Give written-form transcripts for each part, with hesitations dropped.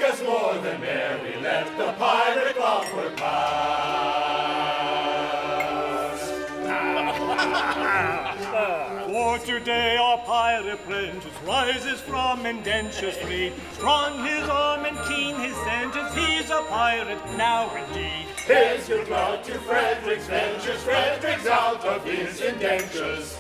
us more than merry, let the pirate of-work pass. For today our pirate apprentice rises from indentures free. Strong his arm and keen his sentence, he's a pirate now indeed. Here's your blood to Frederic's ventures, Frederic's out of his indentures.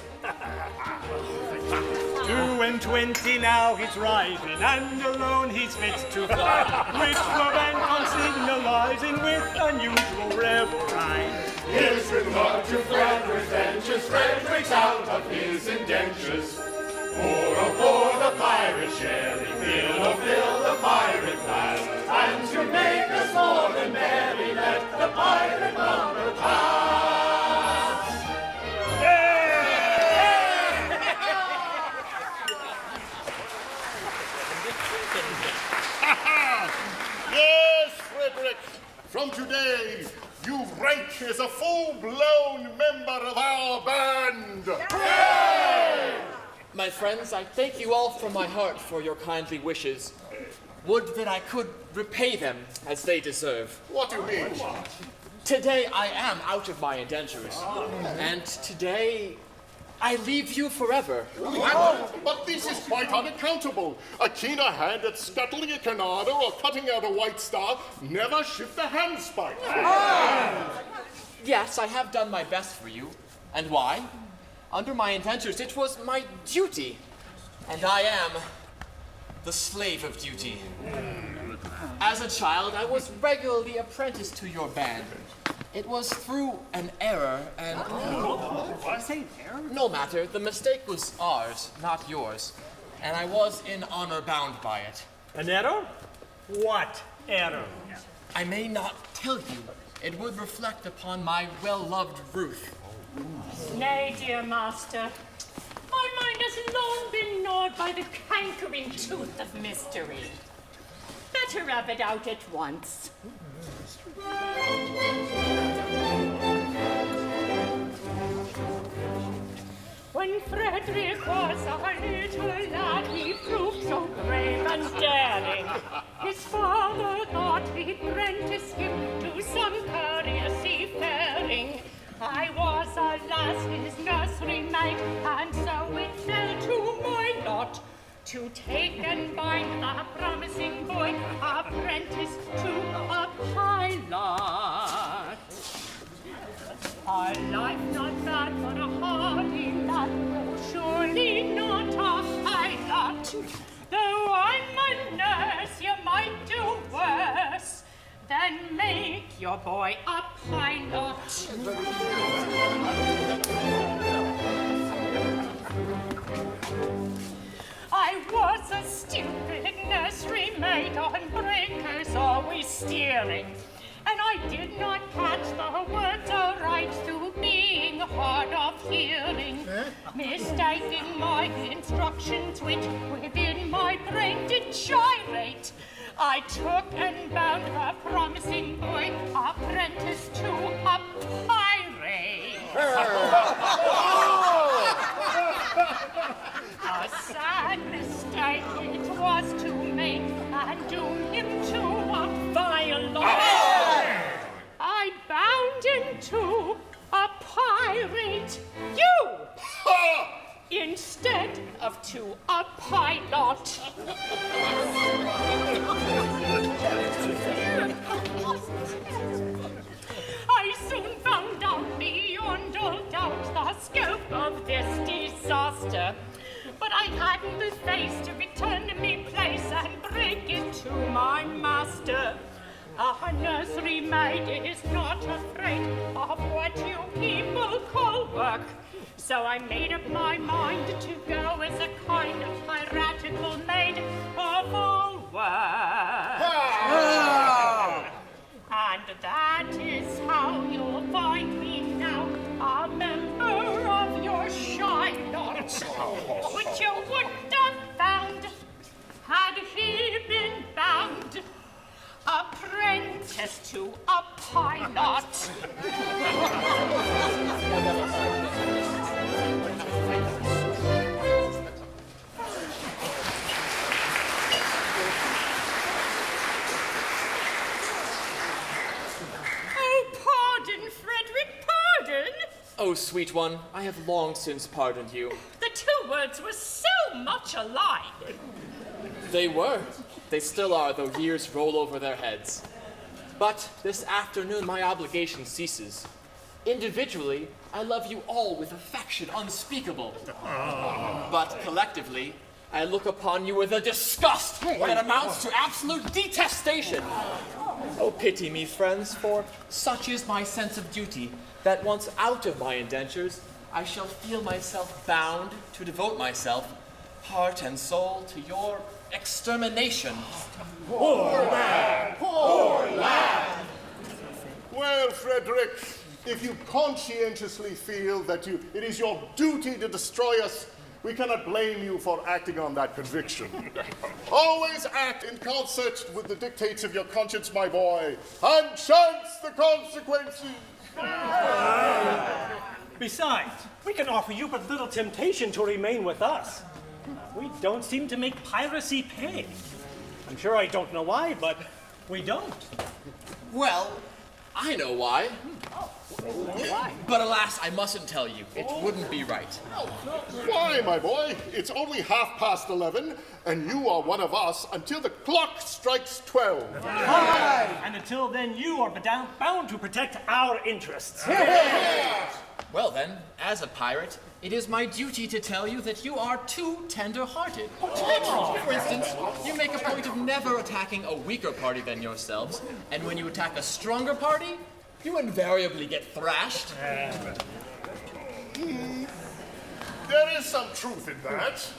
22 now he's rising, and alone he's fit to fly, which prevent on signalizing with unusual revelry. Here's your blood to Frederic's ventures, Frederic's out of his indentures. Pour the pirate sherry, fill the pirate glass, and to make us more than merry, let the pirate bumper pass. Yes, Frederic, from today, you rank as a full-blown member of our band. Yay! My friends, I thank you all from my heart for your kindly wishes. Would that I could repay them as they deserve. What do you mean? Today I am out of my indentures, and today I leave you forever. What? But this is quite unaccountable. A keener hand at scuttling a canarder or cutting out a white star never shift a handspike. Yes, I have done my best for you. And why? Under my indentures, it was my duty. And I am the slave of duty. As a child, I was regularly apprenticed to your band. It was through an error, and... No matter, the mistake was ours, not yours. And I was in honor bound by it. An error? What error? I may not tell you. It would reflect upon my well-loved Ruth. Nay, dear master. My mind has long been gnawed by the cankering tooth of mystery. Better rub it out at once. When Frederic was a little lad, he proved so brave and daring. His father thought he'd apprentice him to some career seafaring. I was, alas, his nursery maid, and so it fell to my lot to take and bind a promising boy apprentice to a pilot. A life not bad for a hardy lad, surely not a pilot. Though I'm a nurse, you might do worse than make your boy a pilot. I was a stupid nursery maid on breakers always steering, and I did not catch the words aright through being hard of hearing, mistaking my instructions which within my brain did gyrate. I took and bound a promising boy apprentice to a pirate. A sad mistake it was to make and doom him to a vile loss. I bound him to a pirate, you, instead of to a pilot. I soon found out beyond all doubt the scope of this disaster, but I hadn't the face to return to me place and break it to my master. A nursery maid is not afraid of what you people call work, so I made up my mind to go as a kind of piratical maid of all work. And that is how you'll find me now, a member of your shy lot, which you wouldn't have found had he been bound apprentice to a pilot. sweet one, I have long since pardoned you. The two words were so much alike. They were. They still are, though years roll over their heads. But this afternoon my obligation ceases. Individually, I love you all with affection unspeakable. But collectively, I look upon you with a disgust that amounts to absolute detestation. Oh, pity me, friends, for such is my sense of duty that once out of my indentures, I shall feel myself bound to devote myself, heart and soul, to your extermination. Poor lad! Poor lad! Well, Frederic, if you conscientiously feel that it is your duty to destroy us, we cannot blame you for acting on that conviction. Always act in concert with the dictates of your conscience, my boy, and chance the consequences. Besides, we can offer you but little temptation to remain with us. We don't seem to make piracy pay. I'm sure I don't know why, but we don't. Well, I know why. But alas, I mustn't tell you. It wouldn't be right. Why, my boy? It's only 11:30, and you are one of us until the clock strikes 12. And until then, you are bound to protect our interests. Well then, as a pirate, it is my duty to tell you that you are too tender-hearted. For instance, you make a point of never attacking a weaker party than yourselves, and when you attack a stronger party, you invariably get thrashed. There is some truth in that.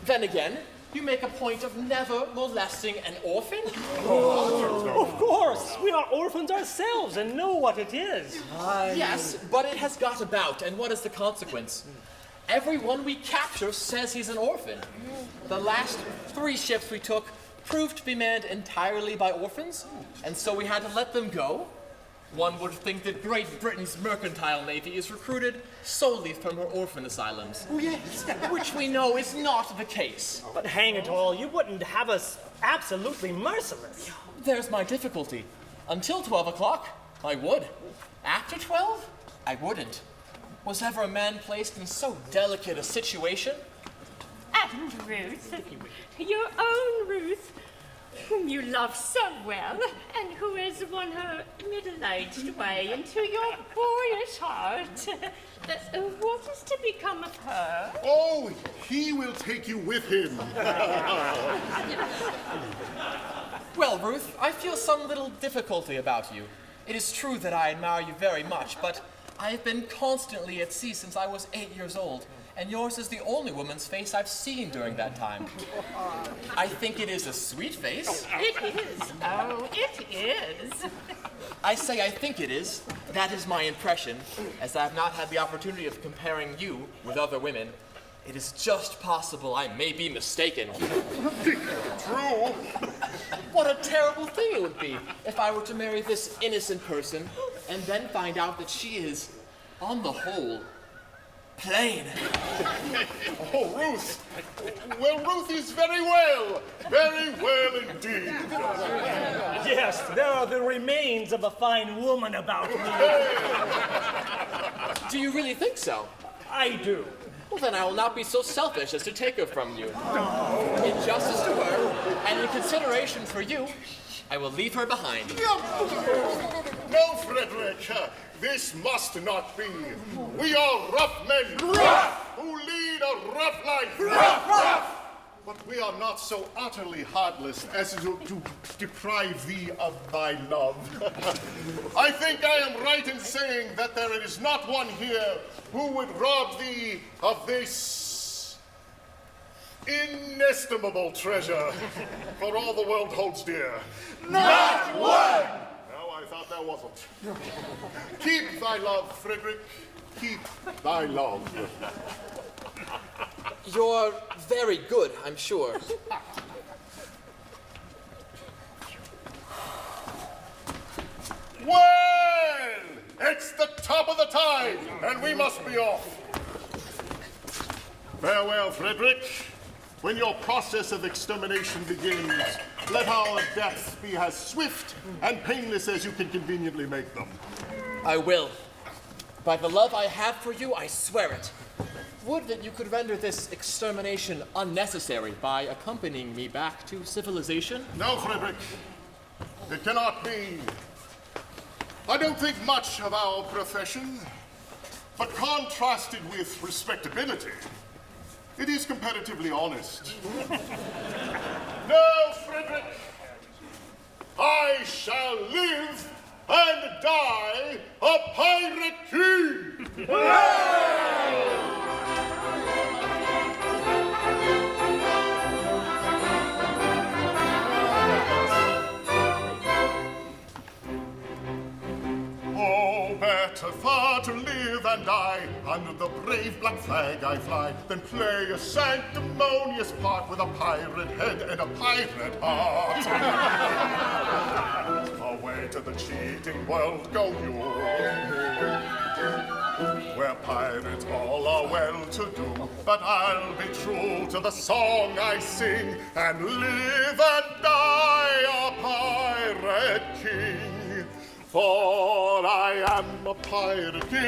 Then again, you make a point of never molesting an orphan? Of course, we are orphans ourselves and know what it is. Yes, but it has got about, and what is the consequence? Everyone we capture says he's an orphan. The last 3 ships we took proved to be manned entirely by orphans, and so we had to let them go. One would think that Great Britain's mercantile navy is recruited solely from her orphan asylums. Oh, yes. Which we know is not the case. But hang it all, you wouldn't have us absolutely merciless. There's my difficulty. Until 12 o'clock, I would. After 12, I wouldn't. Was ever a man placed in so delicate a situation? And Ruth, your own Ruth, whom you love so well, and who has won her middle-aged way into your boyish heart. What is to become of her? Oh, he will take you with him. Well, Ruth, I feel some little difficulty about you. It is true that I admire you very much, but I have been constantly at sea since I was 8 years old, and yours is the only woman's face I've seen during that time. I think it is a sweet face. It is. Oh, it is. I say I think it is. That is my impression, as I have not had the opportunity of comparing you with other women. It is just possible I may be mistaken. True. What a terrible thing it would be if I were to marry this innocent person and then find out that she is, on the whole, plain. Oh, Ruth. Well, Ruth is very well indeed. Yes, there are the remains of a fine woman about me. Do you really think so? I do. Well, then I will not be so selfish as to take her from you. In justice to her, and in consideration for you, I will leave her behind. No, Frederic, this must not be. We are rough men, who lead a rough life. But we are not so utterly heartless as to deprive thee of thy love. I think I am right in saying that there is not one here who would rob thee of this inestimable treasure, for all the world holds dear. Not one! No, I thought there wasn't. Keep thy love, Frederic. Keep thy love. You're very good, I'm sure. Well, it's the top of the tide, and we must be off. Farewell, Frederic. When your process of extermination begins, let our deaths be as swift and painless as you can conveniently make them. I will. By the love I have for you, I swear it. Would that you could render this extermination unnecessary by accompanying me back to civilization? No, Frederic. It cannot be. I don't think much of our profession, but contrasted with respectability, it is comparatively honest. No, Frederic. I shall live and die a pirate king! Oh, better far to live and die under the brave black flag I fly than play a sanctimonious part with a pirate head and a pirate heart. Away to the cheating world go you, where pirates all are well-to-do. But I'll be true to the song I sing and live and die a pirate king. For I am a pirate king,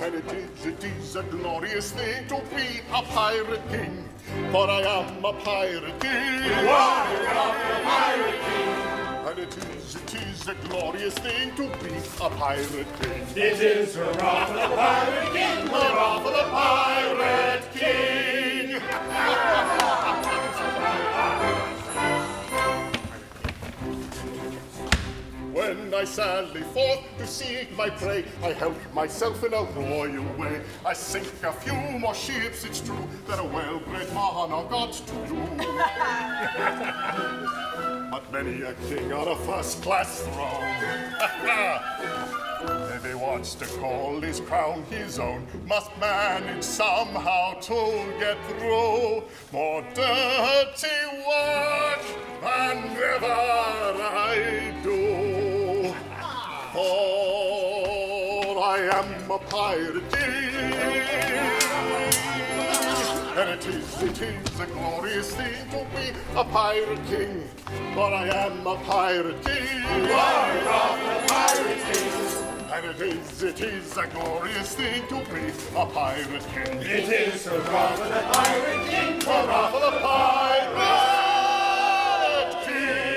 and it is a glorious thing to be a pirate king. For I am a pirate king, you are a pirate king, and it is a glorious thing to be a pirate king. It is hurrah for the pirate king, hurrah for the pirate king. When I sally forth to seek my prey, I help myself in a royal way. I sink a few more ships, it's true, than a well-bred monarch got to do. But many a king on a first-class throne, if he wants to call his crown his own, must manage somehow to get through more dirty work than ever I do. For I am a pirate king, and it is a glorious thing to be a pirate king. For I am a pirate king, hurrah for the pirate king, and it is a glorious thing to be a pirate king. It is hurrah for the pirate king, Hurrah for the pirate king.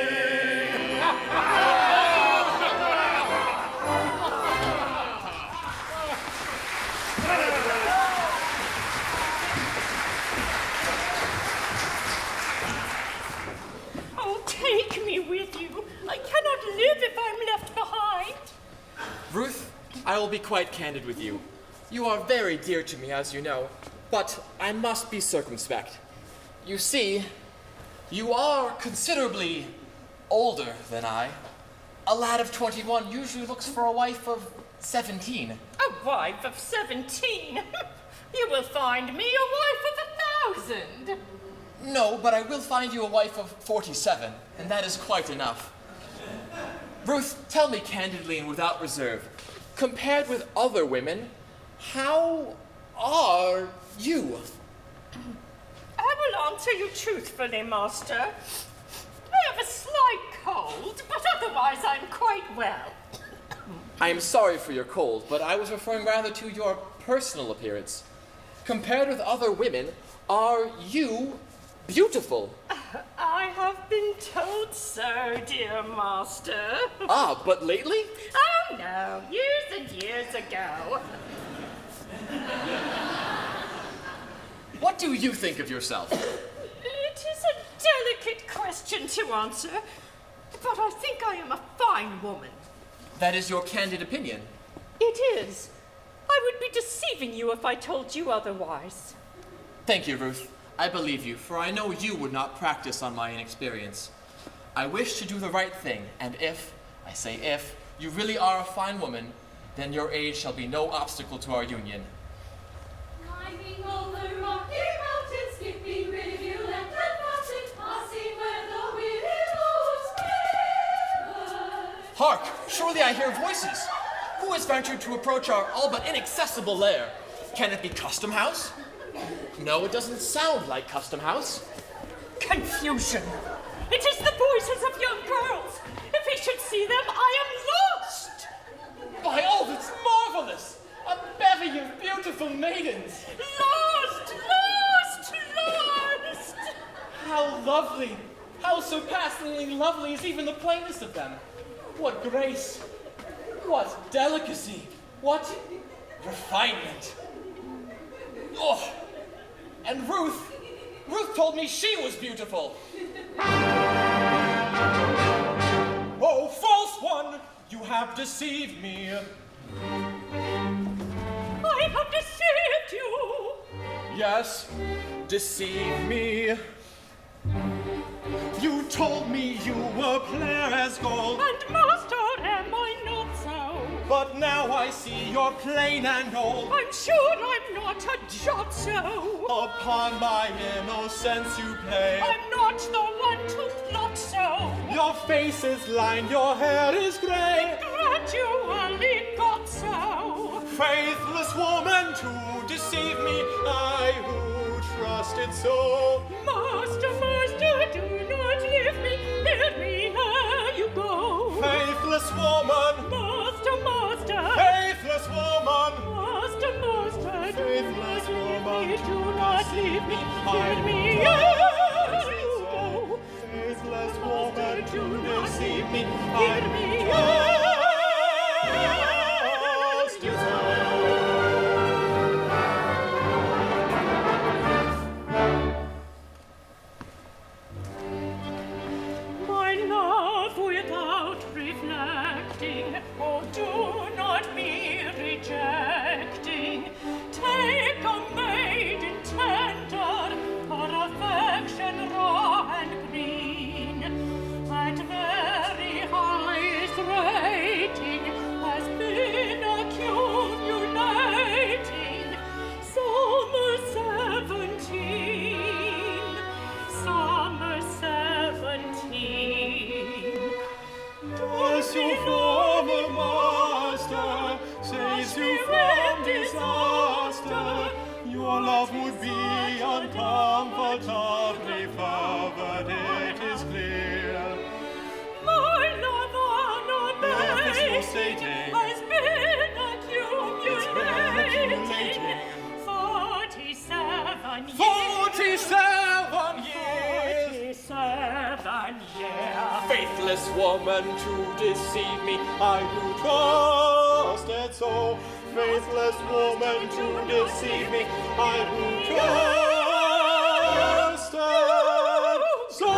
Take me with you. I cannot live if I'm left behind. Ruth, I will be quite candid with you. You are very dear to me, as you know, but I must be circumspect. You see, you are considerably older than I. A lad of 21 usually looks for a wife of 17. A wife of 17? You will find me a wife of 1,000. No, but I will find you a wife of 47, and that is quite enough. Ruth, tell me candidly and without reserve, compared with other women, how are you? I will answer you truthfully, Master. I have a slight cold, but otherwise I'm quite well. I am sorry for your cold, but I was referring rather to your personal appearance. Compared with other women, are you beautiful? I have been told so, dear Master. Ah, but lately? Oh, no, years and years ago. What do you think of yourself? It is a delicate question to answer, but I think I am a fine woman. That is your candid opinion. It is. I would be deceiving you if I told you otherwise. Thank you, Ruth. I believe you, for I know you would not practice on my inexperience. I wish to do the right thing, and if, I say if, you really are a fine woman, then your age shall be no obstacle to our union. Climbing over rocky mountains, skipping rivulet and fountain, passing where the willows quiver. Hark! Surely I hear voices. Who has ventured to approach our all but inaccessible lair? Can it be Custom House? No, it doesn't sound like Custom House. Confusion. It is the voices of young girls. If he should see them, I am lost. Why, oh, that's marvelous! A bevy of beautiful maidens! Lost! How lovely! How surpassingly lovely is even the plainest of them! What grace! What delicacy! What refinement! Oh! And Ruth told me she was beautiful! Oh, false one! You have deceived me. I have deceived you. Yes, deceive me. You told me you were clear as gold. And master, am I not so? But now I see you're plain and old. I'm sure I'm not a jot so. Upon my innocence you play. I'm not the one to plot so. Your face is lined, your hair is grey. Gradually got so. Faithless woman to deceive me, I who trusted so. Master, do not leave me. Let me ere you go. Faithless woman. Master. Faithless woman. Master, Faithless woman. do not leave me. Let me I ere you go. Faithless woman to deceive me, Hear I me trusted so. My love without reflecting, oh, do not be rejecting. Take a maiden tender, her affection raw and green. At very highest rating has been accumulating. Summer 17. Does your former master saves you from disaster? Your love would be uncomfortably fervent, it is clear. My love on a There's no maiden stating. has been accumulating. 47 years. 47 years. Faithless woman to deceive me, I who trusted so. Faithless woman to deceive me, I who trusted so.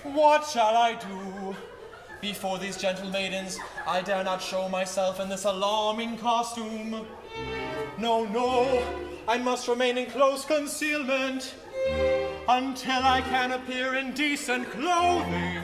What shall I do? Before these gentle maidens, I dare not show myself in this alarming costume. No, I must remain in close concealment until I can appear in decent clothing.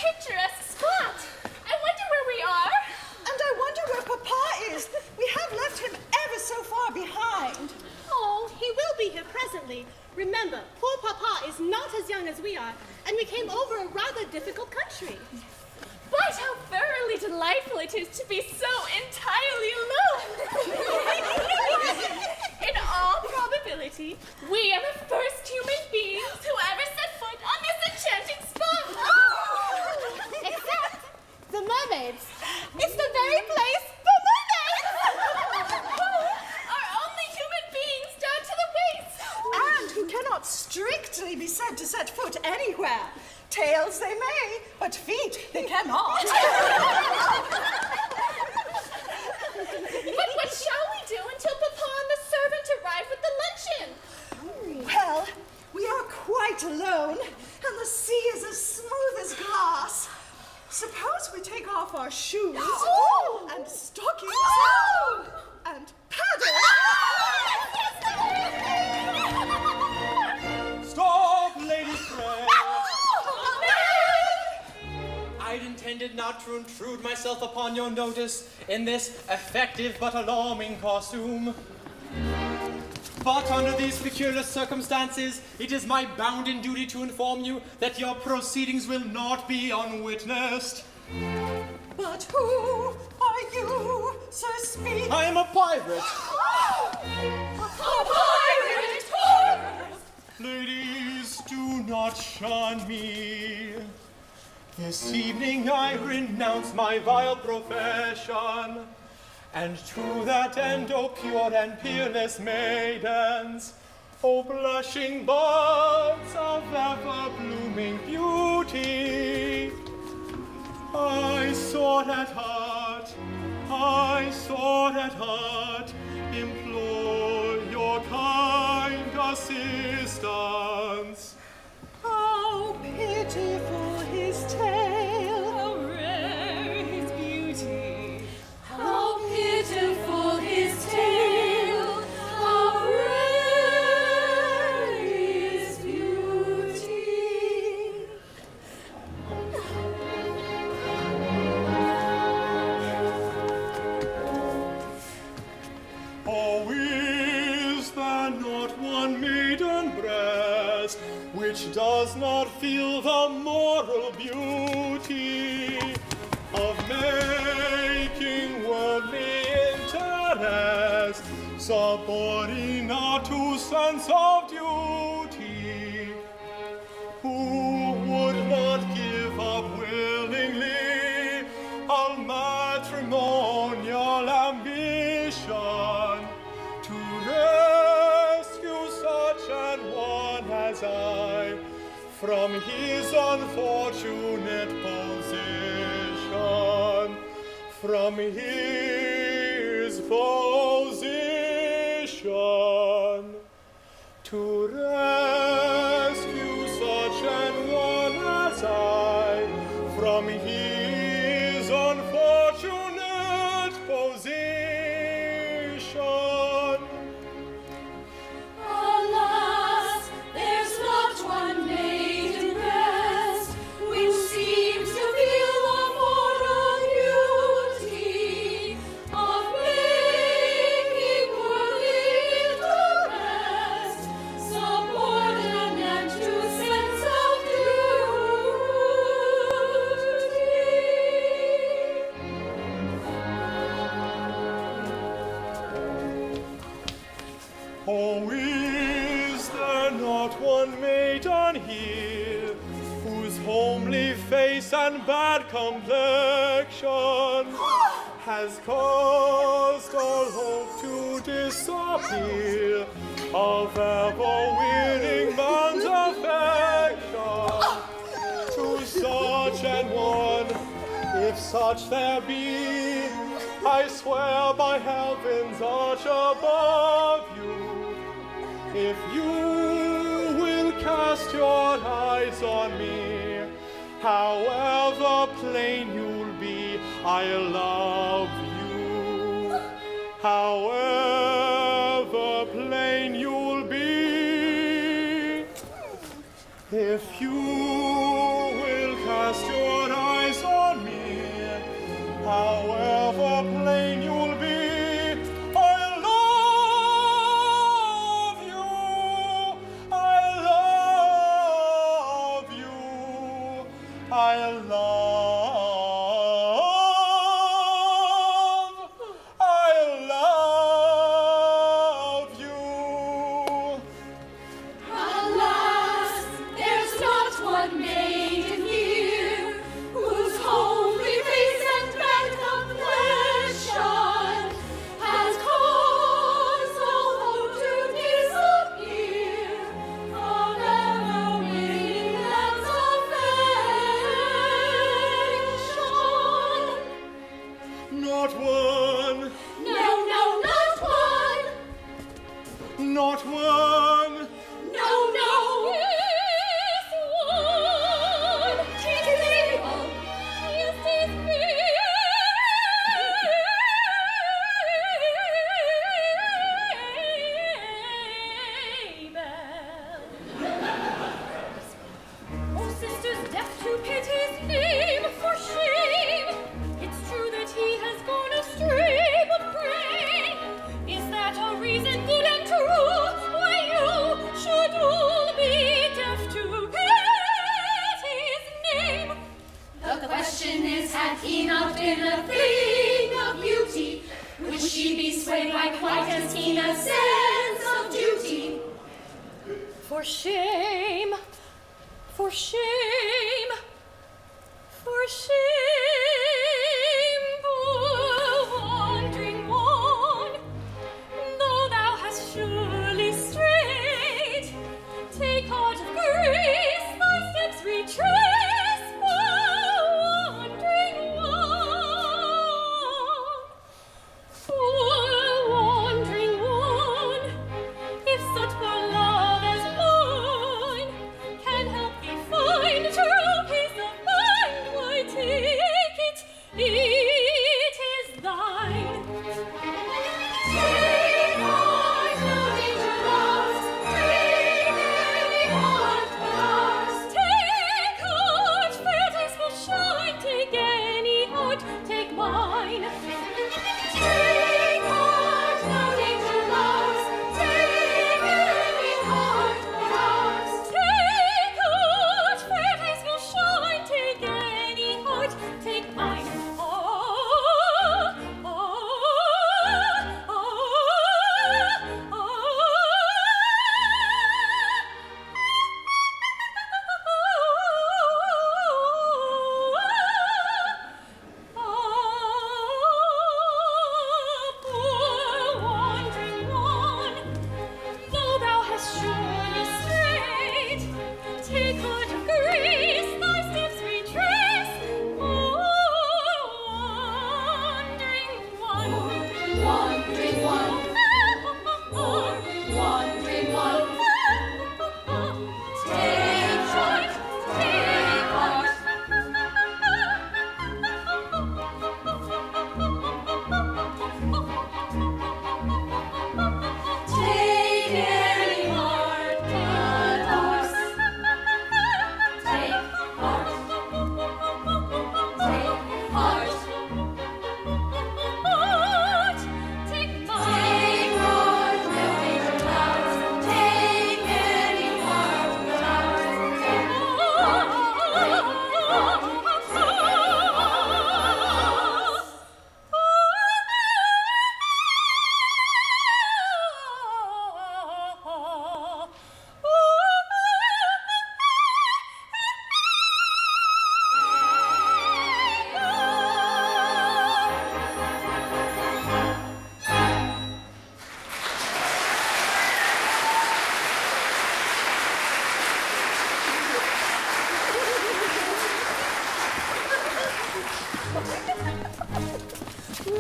picturesque spot. I wonder where we are. And I wonder where Papa is. We have left him ever so far behind. Oh, he will be here presently. Remember, poor Papa is not as young as we are, and we came over a rather difficult country. But how thoroughly delightful it is to be so entirely alone. In all probability, we are the first human beings who ever set foot on this enchanting spot. Except the mermaids. It's the very place for mermaids! Are only human beings down to the waist. And who cannot strictly be said to set foot anywhere. Tails they may, but feet they cannot. But what shall we do until Papa and the servant arrive with the luncheon? Well, we are quite alone, and the sea is as smooth as glass. Suppose we take off our shoes and stockings and paddle. Stop, Lady Fred! I'd intended not to intrude myself upon your notice in this effective but alarming costume. But under these peculiar circumstances, it is my bounden duty to inform you that your proceedings will not be unwitnessed. But who are you, Sir Speak? I am a pirate. A pirate! Ladies, do not shun me. This evening I renounce my vile profession, and to that end, O pure and peerless maidens, O blushing buds of ever-blooming beauty, I sought at heart, implore your kind assistance. How pitiful his tale, How rare his beauty. How pitiful his tale. How rare his beauty. Oh, is there not one maiden breast which does not feel the moral beauty of making worldly interest subordinate to sense of duty? Who would not give up willingly a matrimonial ambition to rescue such an one as I from his unfortunate position, from his position, to rescue such an one as I from his unfortunate position. Alas, there's not one maiden breast which seems to feel the moral beauty of making worldly interest subordinate to sense of duty. Oh, is there not one maiden here whose homely face and bad complexion has caused all hope to disappear of ever-winning man's affection? To such an one, if such there be, I swear by heaven's arch above you, if you will cast your eyes on me, however plain you'll be, I love you. However plain you'll be, if you will cast your however plain you'll be, I love you, I love you, I love you. Alas, there's not one maiden here whose homely face and bad complexion has caused all hope to disappear from ever-winning lands of affection. Not one, No, no, not one. not one. No, no. Yes, one. Yes, it's Mabel. Oh, sisters, deaf to pity's name, for shame. It's true that he has gone astray, but pray, is that a reason good and true? Why you should all be deaf to pity's name? The question is, had he not been a thing of beauty, would she be swayed by quite as keen a sense of duty? For shame, for shame, for shame, poor wandering one, though thou hast surely strayed, take heart of grace, thy steps retrace, poor wandering one. Poor wandering one, if such poor love as mine can help thee find true peace of mind, why take it, it is thine. Take heart, no danger lost, take any heart but ours. Take heart, fair days will shine, take any heart, take mine. Take heart, no danger lost, take any heart but ours. Take heart, fair days will shine, take any heart, take mine. Ah, ah, ah, poor wandering one, though thou hast surely strayed, take heart of grace, thy steps retrace, wandering one. Wandering one. Wandering one. Take heart, take heart. Take any heart but ours. Take heart. Take heart. Heart. Take mine. Take heart, no danger lost. Take any heart but ours. Take heart.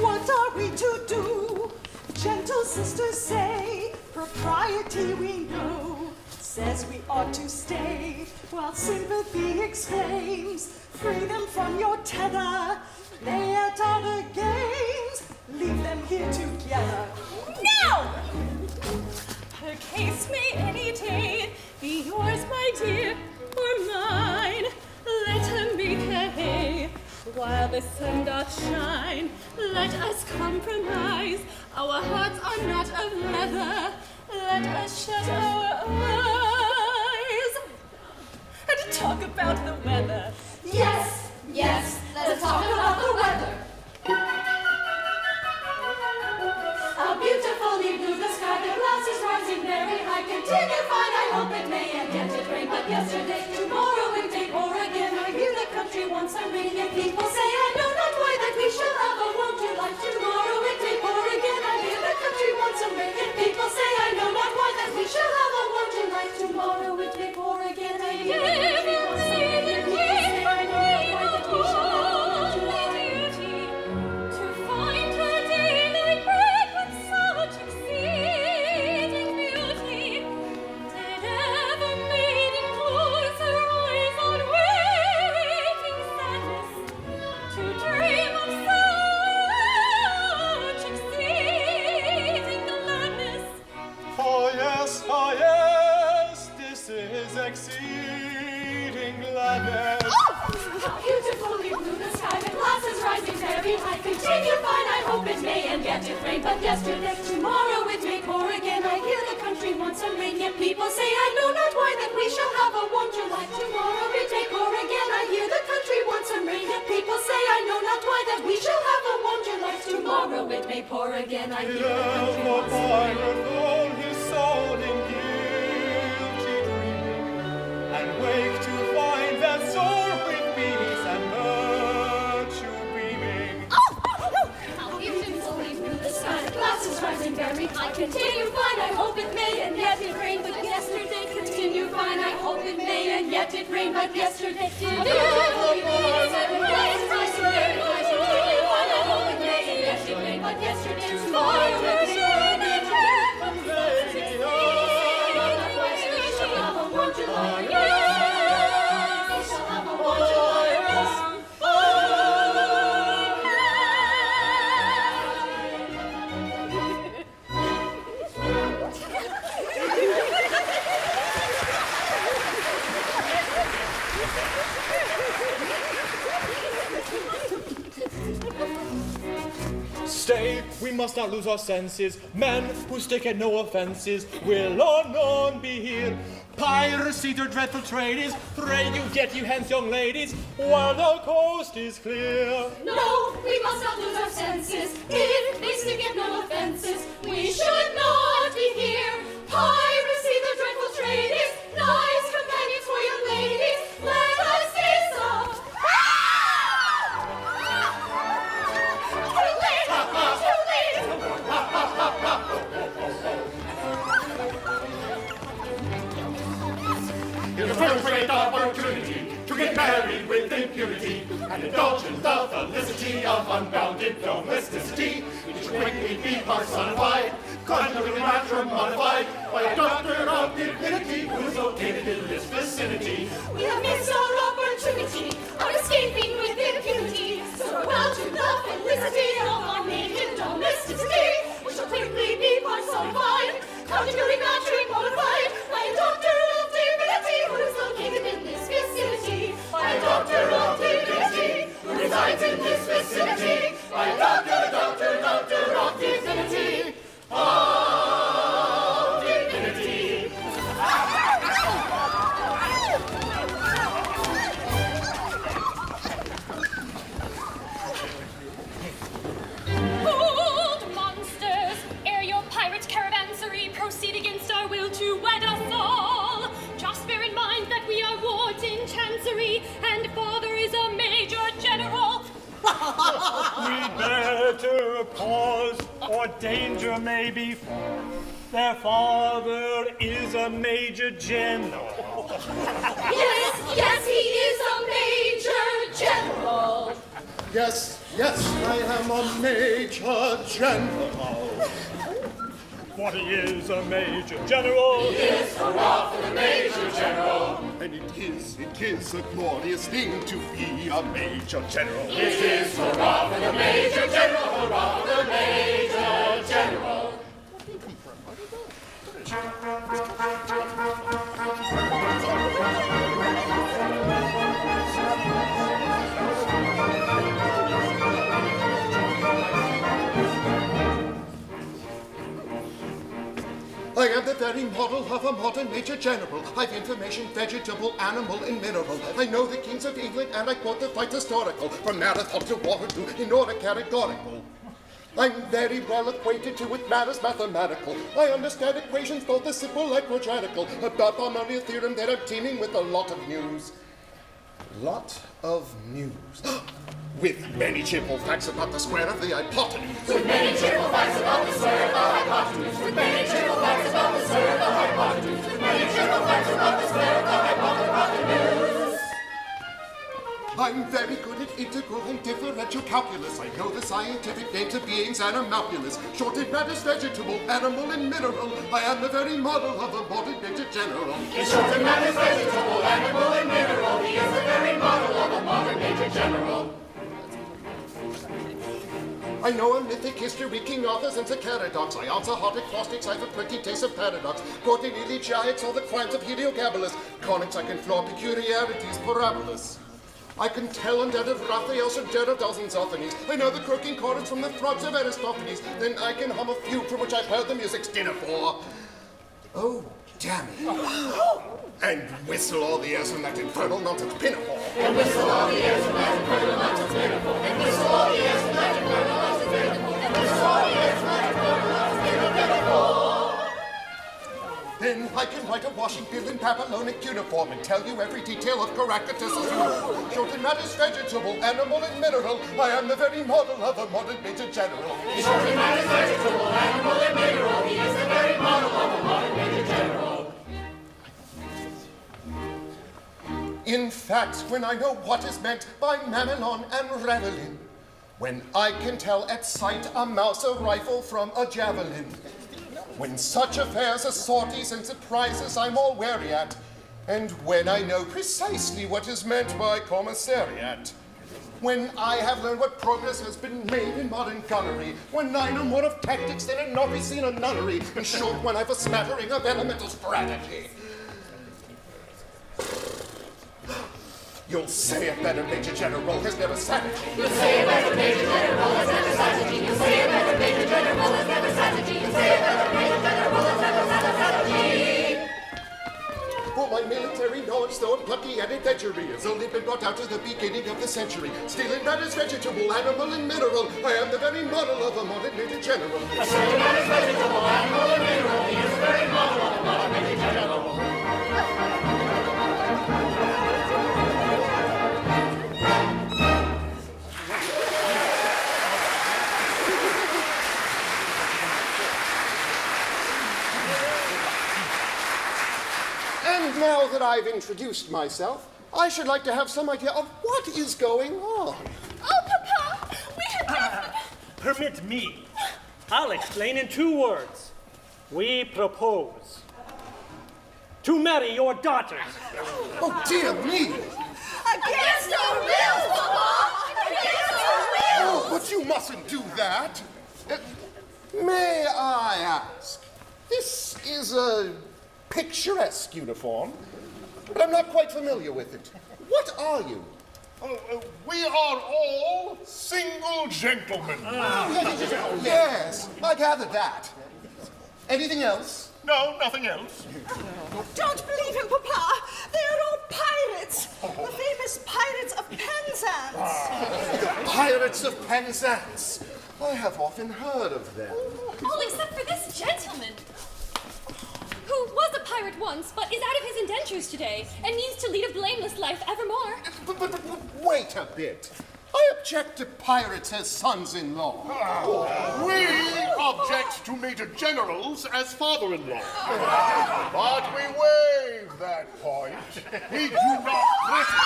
What are we to do? Gentle sisters say, propriety we know, says we ought to stay, while sympathy exclaims, free them from your tether, play at other games, leave them here together. No! Her case may any day be yours, my dear, or mine. Let her make her hay. while the sun doth shine, let us compromise. Our hearts are not of leather. Let us shut our eyes and talk about the weather. Yes, yes, let's talk about the weather. How beautifully blue the sky, the clouds is rising very high. Continue fine, I hope it may, and yet it rained but yesterday. Tomorrow it may pour again. I hear the country wants some rain, and people say, I know not why, that we shall have a won't you like. Tomorrow it may pour again. I hear the country wants some rain, and people say, I know not why, that we shall have a won't you like. Tomorrow it may pour again. I hear the country wants some rain, and people say, I know not why, that we shall have a won't you like. To find her daylight break with such exceeding beauty, did ever maiden close her eyes on waking sadness, to dream of such exceeding gladness? Oh yes, this is exceeding gladness. How beautifully blue the sky, the glass is rising very high. Continue fine, I hope it may, and yet it rained but yesterday. Tomorrow it may pour again. I hear the country wants some rain, yet people say, I know not why, that we shall have a won't you like. Tomorrow it may pour again. I hear the country wants some rain, yet people say, I know not why, that we shall have a won't you like. Tomorrow it may pour again. I hear the country wants some rain. All his soul in guilty dreaming, and wake to find that soul with peace and virtue beaming. How beautifully blue the sky, the glass is rising very high. Continue fine, I hope it may, and yet it rained but yesterday. Continue fine, I hope it may, and yet it rained but yesterday. Continue fine, I hope it may, and yet it rained but yesterday. Tomorrow it may rain, and yet but yesterday. We shall have a won't you like. We shall have a won't you like. Stay, we must not lose our senses. Men who stick at no offences will anon be here. Piracy, their dreadful trade is. Pray you get you hence, young ladies, while the coast is clear. No, we must not lose our senses. If they stick at no offenses, we should not be here. Piracy, the dreadful trade is. Nice companions for young ladies. Let us kiss off. Too late! Too late! Here's a great opportunity to get married with impunity, and indulgence of felicity of unbounded domesticity, which should quickly be personified, conjugally matrimonified, by a doctor of divinity who is located in this vicinity. We have missed our opportunity of escaping with impunity. So farewell to the felicity of our naked domesticity. We shall quickly be personified, conjugally matrimonified, by a doctor of divinity who is located in this vicinity. By a doctor of divinity who resides in this vicinity. By a doctor of divinity. Of divinity. Bold monsters, ere your pirate caravanserai proceed against our will to wed us all. Just bear in mind that we are wards in chancery, and father is a major general. We'd better pause, or danger may befall. Their father is a major general. Yes, yes, he is a major general. Yes, yes, I am a major general. What he is, a major general. He is hurrah for the major general. And it is a glorious thing to be a major general. It is hurrah for the major general, hurrah for the major general. very model of a modern Major General. I've information, vegetable, animal, and mineral. I know the kings of England, and I quote the fights historical, from Marathon to Waterloo, in order categorical. I'm very well acquainted too with matters mathematical. I understand equations, both the simple like quadratical. About Barnomial theorem, that I'm teeming with a lot of news. Lot of news. With many cheerful facts about the square of the hypotenuse. With many cheerful facts about the square of the hypotenuse. With many cheerful facts about the square of the hypotenuse. With many cheerful facts about the square of the hypotenuse. I'm very good at integral and differential calculus. I know the scientific names of beings animalculous. Short in matters, vegetable, animal, and mineral. I am the very model of a modern Major General. In short in matters, vegetable, animal, and mineral. He is the very model of a modern Major General. I know a mythic history, King Arthur's and Sacaradox. I answer hot acrostics, I've a pretty taste of paradox. Quoting elegiacs, all the crimes of Heliogabalus. Conics I can floor, peculiarities, parabolas. I can tell and edit Raphael's and Geordie's and Zophanies. I know the croaking chords from the frogs of Aristophanes. Then I can hum a fugue from which I've heard the music's dinner for. Oh, damn it. And whistle all the airs from that infernal nonsense pinafore. And whistle all the airs from that infernal nonsense pinafore. And whistle all the airs from that infernal nonsense pinafore. And whistle all the airs from that infernal nonsense pinafore. Then I can write a washing bill in Babylonic uniform and tell you every detail of Caractacus' Short in matters, vegetable, animal, and mineral. I am the very model of a modern Major General. Short in matters, vegetable, animal, and mineral. He is the very model of a modern Major General. In fact, when I know what is meant by mamelon and ravelin, when I can tell at sight a mouse a rifle from a javelin, when such affairs as sorties and surprises I'm all wary at, and when I know precisely what is meant by commissariat, when I have learned what progress has been made in modern gunnery, when I know more of tactics than a novice in a nunnery, in short, when I've a smattering of elemental strategy. You'll say a better Major General has never strategy. You'll say a better Major General has never strategy. You'll say a better Major General has never strategy. You'll say a better Major General has never strategy. For my military knowledge, though plucky and adventury, has only been brought out to the beginning of the century. Still in matters vegetable, animal, and mineral, I am the very model of a modern Major General. Still in matters vegetable, animal, and mineral, he is the very model of a modern Major General. And now that I've introduced myself, I should like to have some idea of what is going on. Oh, Papa, we had better... Permit me. I'll explain in 2 words. We propose to marry your daughters. Oh, dear me! Against our will, Papa! Against our will! Oh, but you mustn't do that. May I ask, this is a picturesque uniform, but I'm not quite familiar with it. What are you? We are all single gentlemen. Yes, I gathered that. Anything else? No, nothing else. Don't believe him, Papa. They are all pirates. The famous Pirates of Penzance. The Pirates of Penzance. I have often heard of them. All except for this gentleman, who was a pirate once, but is out of his indentures today, and means to lead a blameless life evermore. But wait a bit. I object to pirates as sons-in-law. We object to Major Generals as father-in-law. But we waive that point. We do not listen.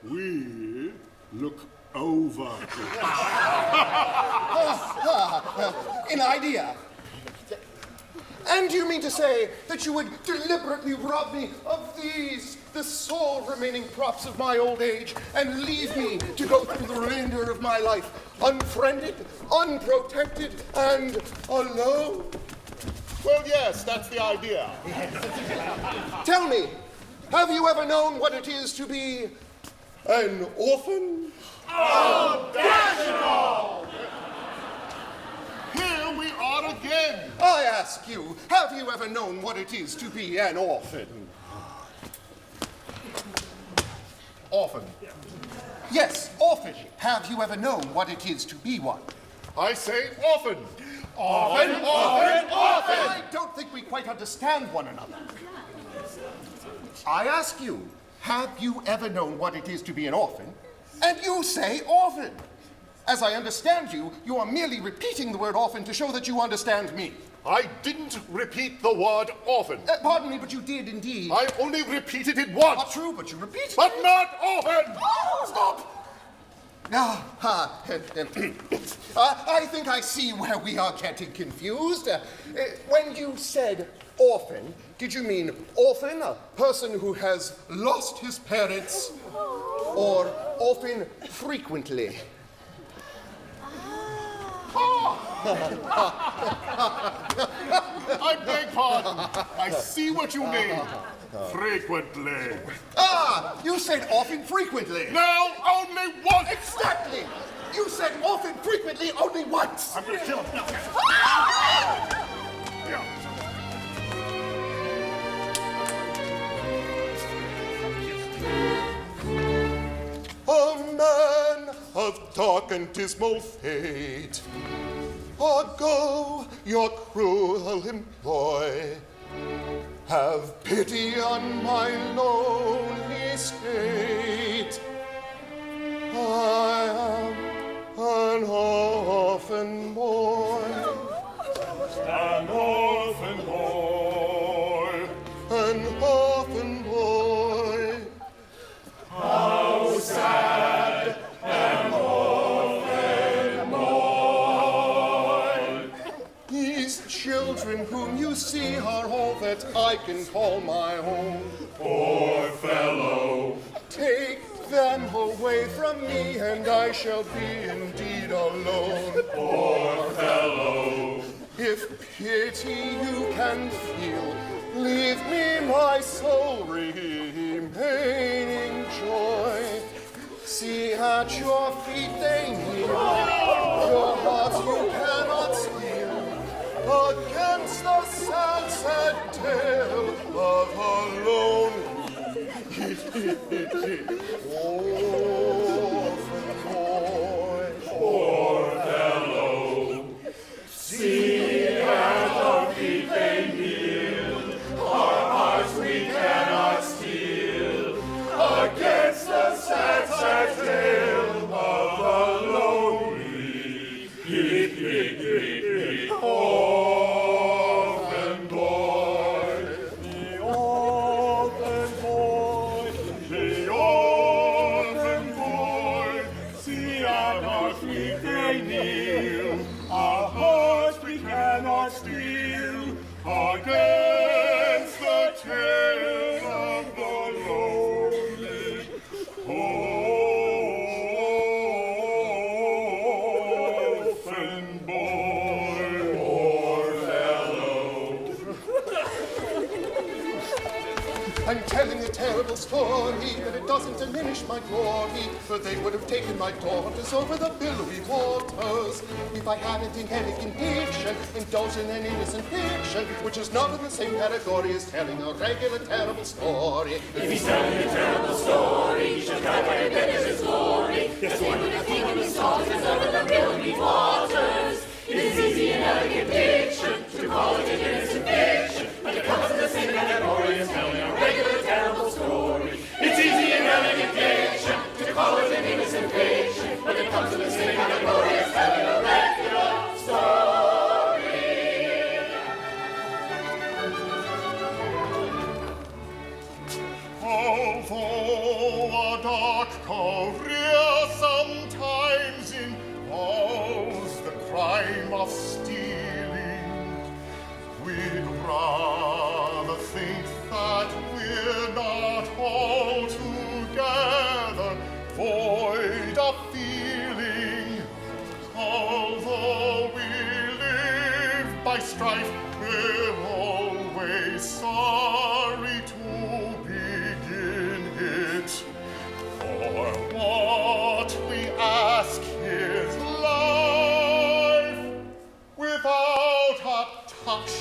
We look over. An idea. And you mean to say that you would deliberately rob me of these, the sole remaining props of my old age, and leave me to go through the remainder of my life unfriended, unprotected, and alone? Well, yes, that's the idea. Tell me, have you ever known what it is to be an orphan? Oh, dash it all! Here we are again. I ask ask you, have you ever known what it is to be an orphan? Orphan. Yes, orphan. Have you ever known what it is to be one? I say orphan. Orphan, orphan, orphan! I don't think we quite understand one another. I ask you, have you ever known what it is to be an orphan? And you say orphan. As I understand you, you are merely repeating the word orphan to show that you understand me. I didn't repeat the word orphan. Pardon me, but you did indeed. I only repeated it once. Not true, but you repeated But it. not orphan! Stop! I think I see where we are getting confused. When you said orphan, did you mean orphan, a person who has lost his parents, or orphan frequently? I beg pardon. I see what you mean. Frequently. You said orphan frequently. No, only once. Exactly. You said orphan frequently only once. I'm going to kill him. A man of dark and dismal fate, go your cruel employ. Have pity on my lonely state. I am an orphan boy. An orphan boy. An orphan boy. How sad an orphan boy. These children whom you see are all that I can call my own. Poor fellow. Take them away from me, and I shall be indeed alone. Poor fellow. If pity you can feel, leave me my sole remaining joy. See at your feet they kneel, your hearts you cannot steal, against the sad, sad tale of a lonely orphan boy. Poor fellow. See at our feet they kneel, our hearts we cannot steal, against the sad, sad tale of a lonely orphan boy. The orphan boy, the orphan boy. See at our feet they kneel, our hearts we cannot steal, against the tale of the lonely orphan boy. Poor fellow. I'm telling a terrible story, but it doesn't diminish my glory, for they would have taken my daughters over the billowy waters if I hadn't in any conviction indulged in an innocent fiction, which is not in the same category as telling a regular terrible story. If he's telling a terrible story, he should die by a death as his glory. Yes, they would have taken his daughters over the billowy waters. It is easy and elegant diction to call it an innocent fiction, but it comes in the same category as telling a regular terrible story. It's easy and elegant diction to call it an innocent fiction, but it comes in the same category as telling a regular story. Although a dark career sometimes involves the crime of stealing, we'd rather think that we're not altogether void of feeling. Although we live by strife, we're always sorry to begin it. For what we ask is life without a touch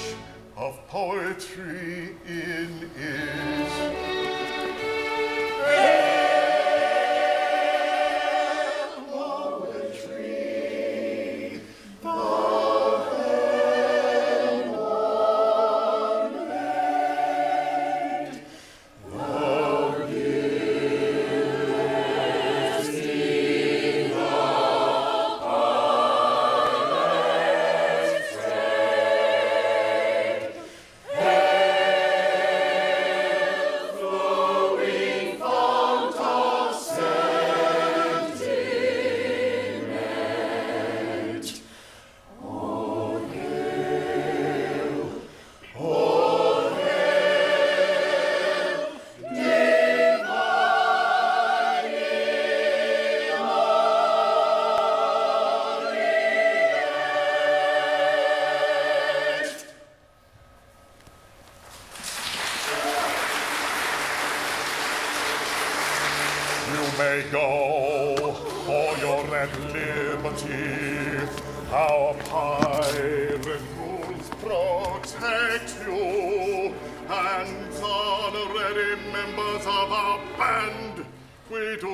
and liberty. Our pirate rules protect you, and honorary members of our band, we do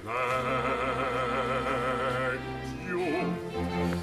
elect you.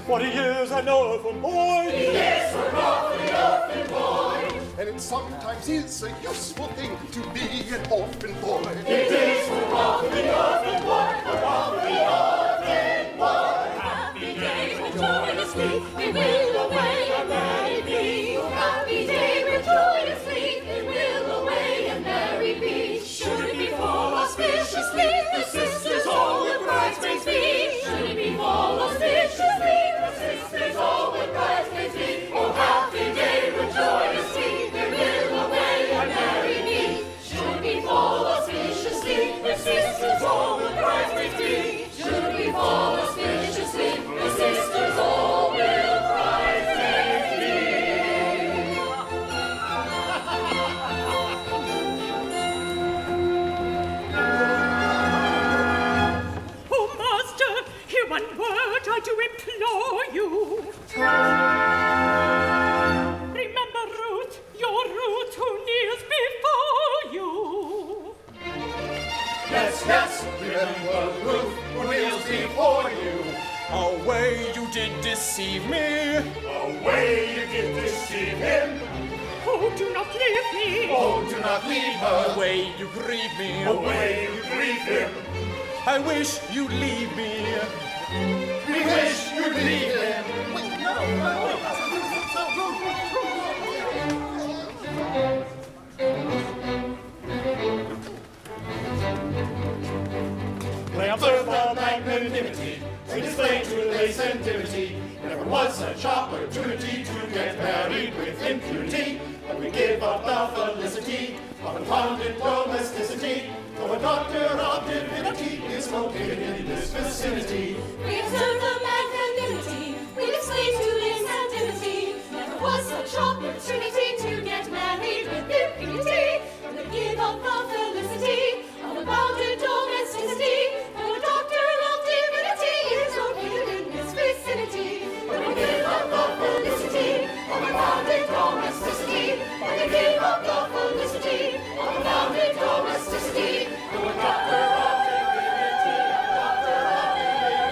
40 years an orphan boy. He is a roughly orphan boy. And it sometimes is a useful thing to be an orphan boy. It is a roughly orphan boy, a roughly orphan boy. Happy day with joyously, we will away and merry be. Happy day with joyously, we will away and merry be. Should it befall auspiciously, the sisters all the bridesmaids be. Should it befall auspiciously, the sisters all the bridesmaids be. Oh, happy day with joyously, we will away and merry be. Should it befall auspiciously, the sisters all the bridesmaids be. Should it befall auspiciously, the sisters all will bridesmaids be. Oh, master, hear one word I do implore you. Remember Ruth, your Ruth who kneels before you. Yes, yes, remember Ruth, who kneels before you. Away you did deceive me. Away you did deceive him. Oh, do not leave me. Oh, do not leave her. Away you grieve me. Away you grieve him. I wish you'd leave me. We wish you'd leave him. Lampert the magnanimity, we display to lace and dimity. Never was such opportunity to get married with impunity. But we give up the felicity of unbounded domesticity. Though a doctor of divinity is located in this vicinity. We observe the magnanimity, we display to lace and dimity. Never was such opportunity to get married with impunity. But we give up the felicity of unbounded domesticity. Though a doctor of divinity is located in this vicinity. But we give up the felicity of unbounded domesticity. But we give up the felicity of unbounded domesticity. Though a doctor of divinity, a doctor of divinity.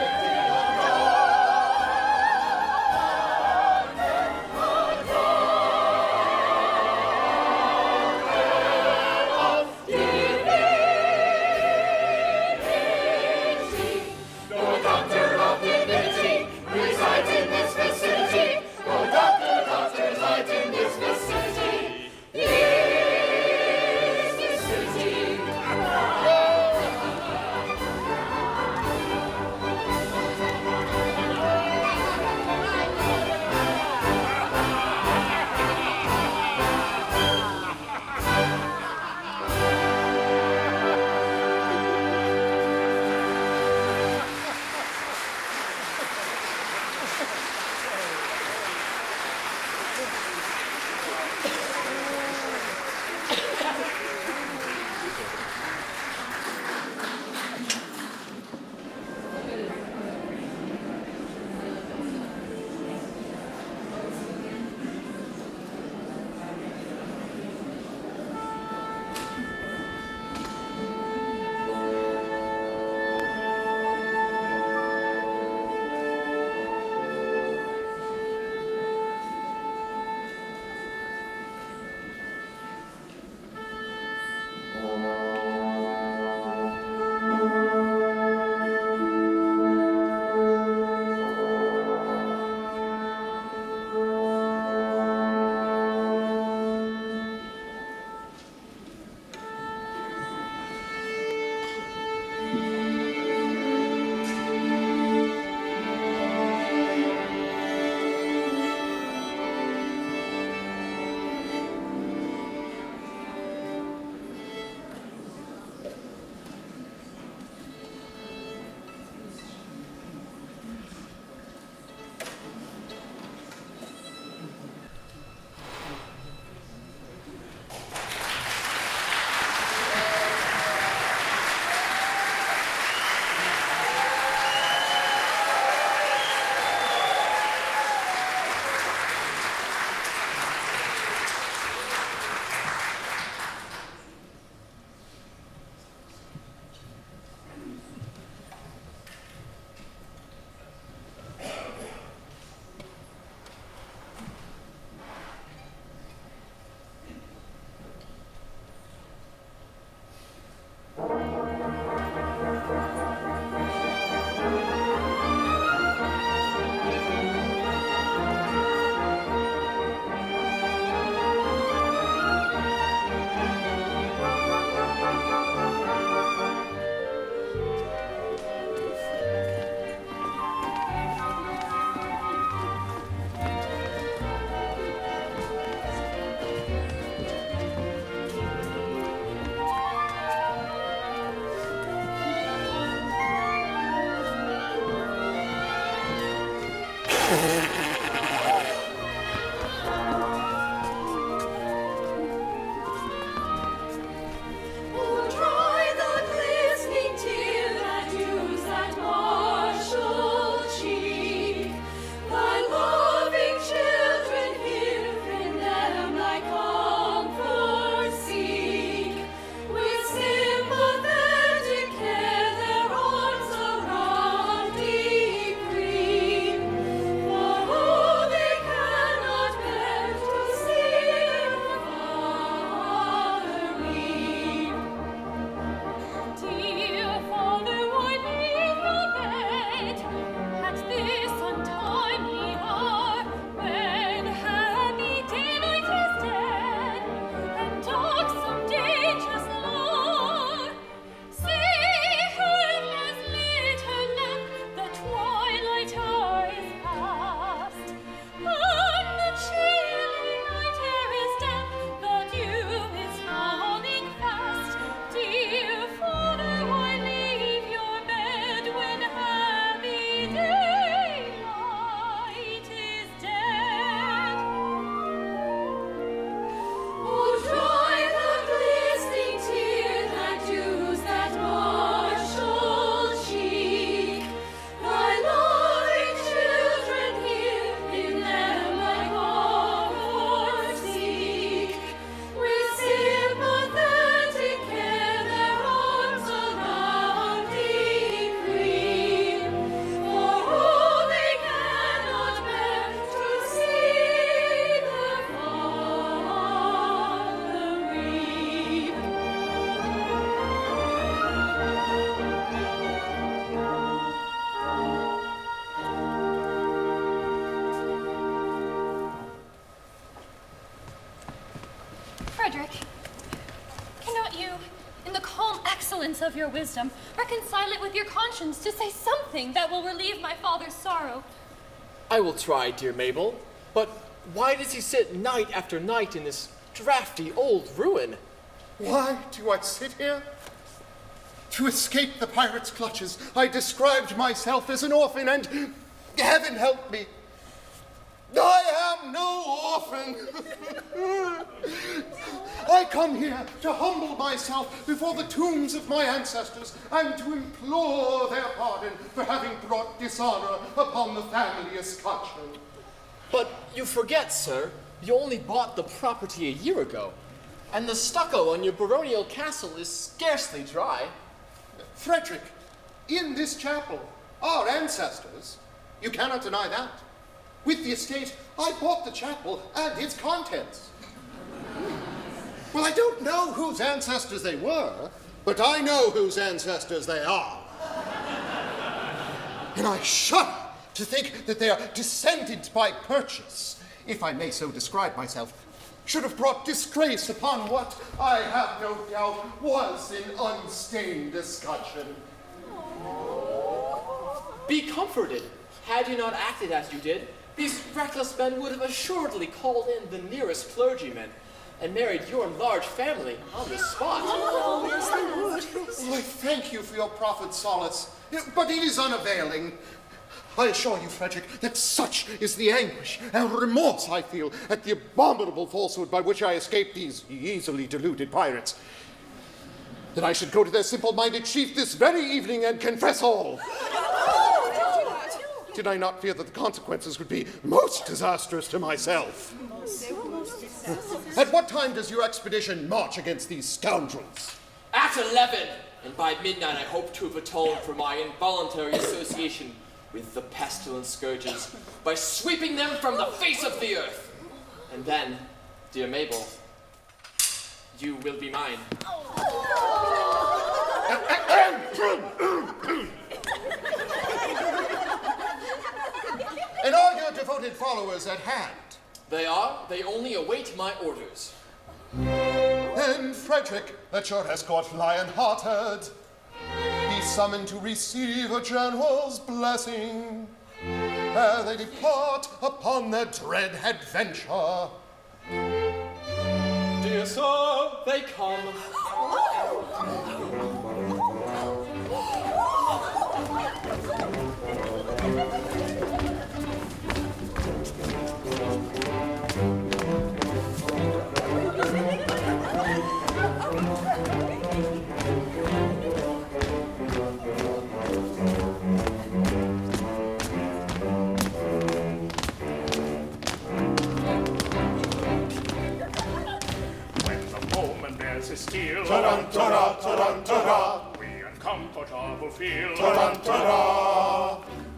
Frederic, cannot you, in the calm excellence of your wisdom, reconcile it with your conscience to say something that will relieve my father's sorrow? I will try, dear Mabel, but why does he sit night after night in this drafty old ruin? Why do I sit here? To escape the pirates' clutches, I described myself as an orphan, and heaven help me, I am no orphan. I come here to humble myself before the tombs of my ancestors and to implore their pardon for having brought dishonor upon the family escutcheon. But you forget, sir, you only bought the property a year ago, and the stucco on your baronial castle is scarcely dry. Frederic, in this chapel, our ancestors, you cannot deny that. With the estate, I bought the chapel and its contents. Well, I don't know whose ancestors they were, but I know whose ancestors they are. And I shudder to think that they are descended by purchase, if I may so describe myself, should have brought disgrace upon what I have no doubt was an unstained escutcheon. Be comforted. Had you not acted as you did, these reckless men would have assuredly called in the nearest clergyman and married your large family on the spot. Oh, I thank you for your prophet's solace, but it is unavailing. I assure you, Frederic, that such is the anguish and remorse I feel at the abominable falsehood by which I escaped these easily deluded pirates, that I should go to their simple-minded chief this very evening and confess all. Did I not fear that the consequences would be most disastrous to myself? At what time does your expedition march against these scoundrels? At 11, and by midnight I hope to have atoned for my involuntary association with the pestilent scourges by sweeping them from the face of the earth. And then, dear Mabel, you will be mine. And are your devoted followers at hand? They are. They only await my orders. Then, Frederic, let your escort lion-hearted be summoned to receive a general's blessing ere they depart upon their dread adventure. Dear sir, they come. Steel. Ta-dum-ta-da, ta-dum-ta-da. We uncomfortable feel. Ta-dum-ta-da.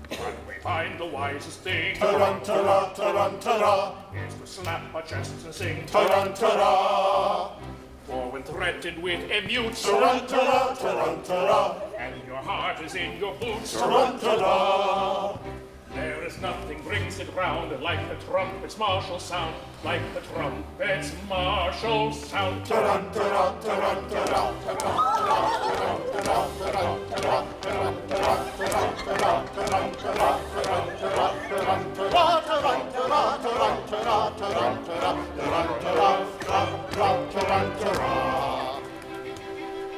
When we find the wisest thing. Ta-dum-ta-da, ta-dum-ta-da. Is to slap our chests and sing. Ta-dum-ta-da. For when threatened with a mute. Ta-dum-ta-da, ta-dum-ta-da. And your heart is in your boots. Ta-dum-ta-da. There is nothing brings it round like the trumpet's martial sound, like the trumpet's martial sound. Ta-dum-ta-da, ta-dum-ta-da,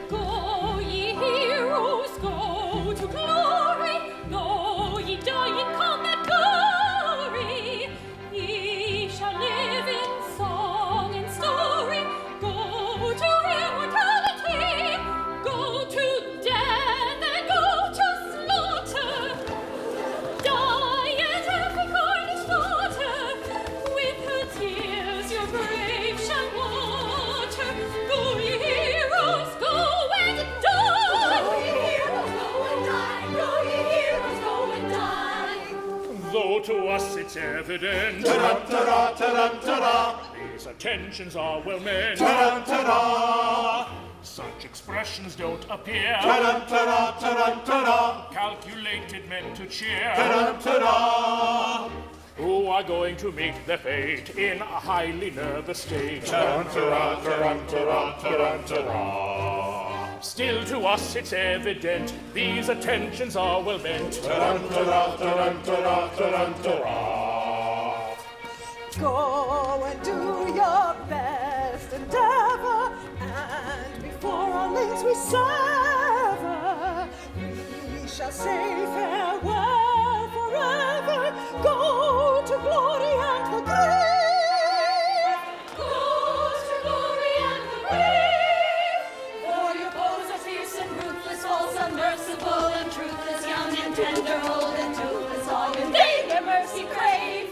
Go, ye heroes, go to glory. Go, ye dying, combat glory. Ye shall live in song and story. Go to immortality. Go to death and go to slaughter. Die at every Cornish slaughter. With her tears your grave shall water. Go, ye heroes, go and die. Go, ye heroes, go and die. Go, ye heroes, go and die. Though to us it's evident, ta-dum-ta-da, ta-dum-ta-da. these attentions are well meant. Ta-dum-ta-da. Such expressions don't appear. Ta-dum-ta-da, ta-dum-ta-da. Calculated meant to cheer. Ta-dum-ta-da. Who are going to meet their fate in a highly nervous state. Ta-dum-ta-da, ta-dum-ta-da, ta-dum-ta-da. Still to us it's evident, these attentions are well meant. Ta-dum-ta-da, ta-dum-ta-da, ta-dum-ta-da. Go and do your best endeavor, and before our links we sever, we shall say farewell forever. Go to glory and the grave. Go to glory and the grave. For your foes are fierce and ruthless, false, unmerciful, and truthless, young and tender, old and toothless, all your name their mercy crave.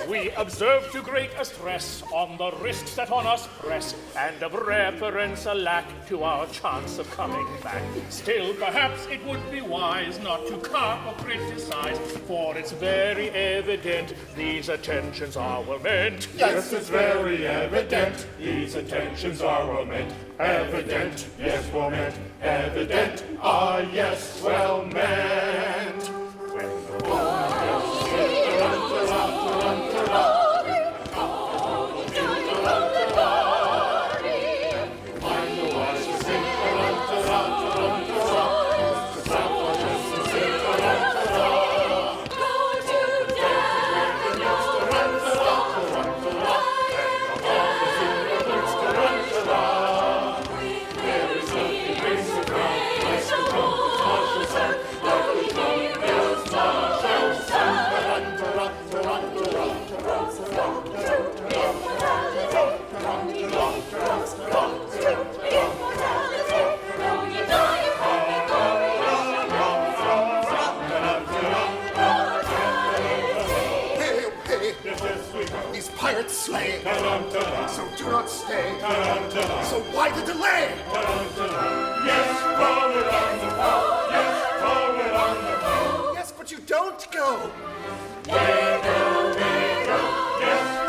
We observe too great a stress on the risks that on us press, and of reference a lack to our chance of coming back. Still, perhaps it would be wise not to carp or criticize, for it's very evident these attentions are well meant. Yes, it's very evident. These attentions are well meant. Evident, yes, well meant. Evident, ah, yes, well meant. When the pirates slay, so do not stay. So why the delay? Yes, forward on the foe! Yes, forward on the foe! Yes, but you don't go. Yes,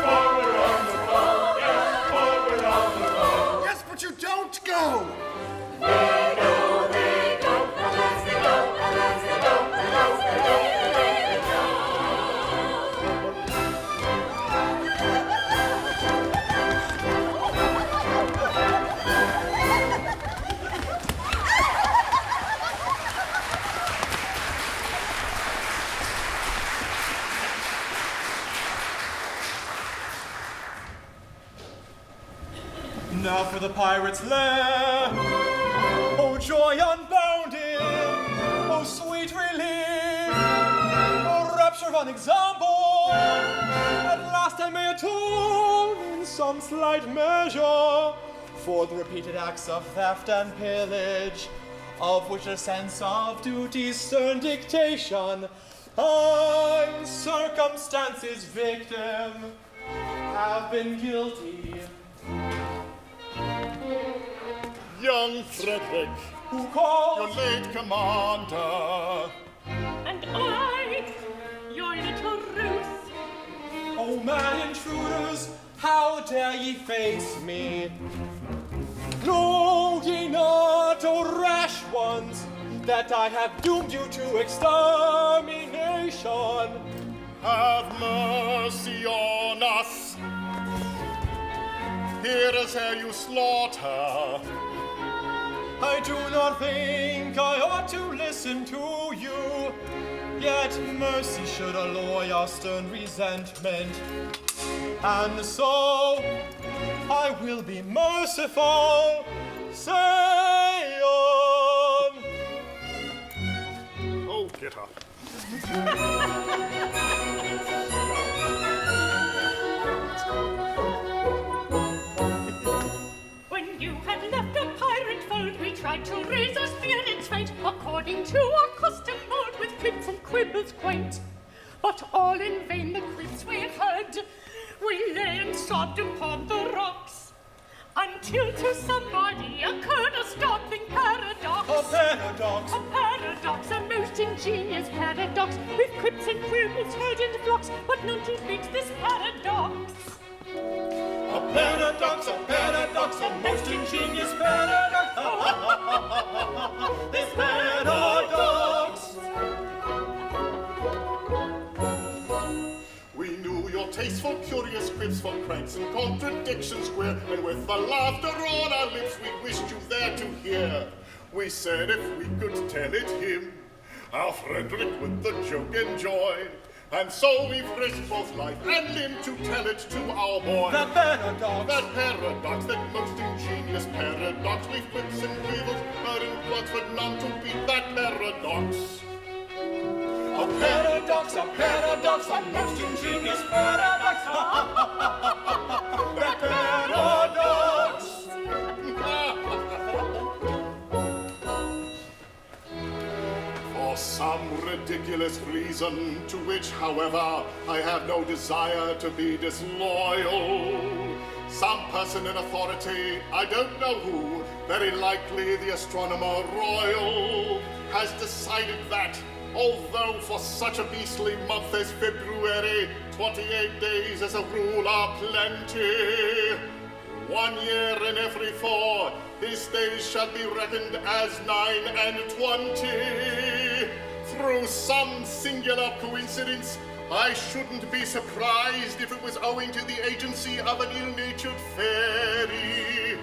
forward on the foe! Yes, forward on the foe! Yes, but you don't go. Now for the pirates' lair. Oh, joy unbounded! one example, at last I may atone in some slight measure for the repeated acts of theft and pillage, of which a sense of duty's stern dictation I'm circumstance's victim, have been guilty. Young Frederic, who calls your late commander, and I, your little Ruth. O man intruders, how dare ye face me? Know ye not, O rash ones, that I have doomed you to extermination? Have mercy on us. Hear us ere you slaughter. I do not think I ought to listen to you, yet mercy should allay our stern resentment. And so I will be merciful. Say on. Oh, get up. When you had left the pirate fold, we tried to raise our spirit's fate according to our custom mode, with quips and quibbles quaint. But all in vain the quips we heard. We lay and sobbed upon the rocks, until to somebody occurred a startling paradox. A paradox. A paradox, a most ingenious paradox, with quips and quibbles heard in flocks, but none to beat this paradox. A paradox, a most ingenious paradox. This paradox. We knew your taste for curious quips, for cranks and contradictions queer, and with the laughter on our lips we wished you there to hear. We said if we could tell it him, our Frederic with the joke enjoyed. And so we've risked both life and limb to tell it to our boy. That paradox, that most ingenious paradox. We've quips and quibbles, heard in plots, but none to beat that paradox. A paradox, a most ingenious paradox. That paradox. For some ridiculous reason, to which, however, I have no desire to be disloyal, some person in authority, I don't know who, very likely the astronomer royal, has decided that, although for such a beastly month as February, 28 days as a rule are plenty, 1 year in every 4, his days shall be reckoned as 9 and 20. Through some singular coincidence, I shouldn't be surprised if it was owing to the agency of an ill-natured fairy.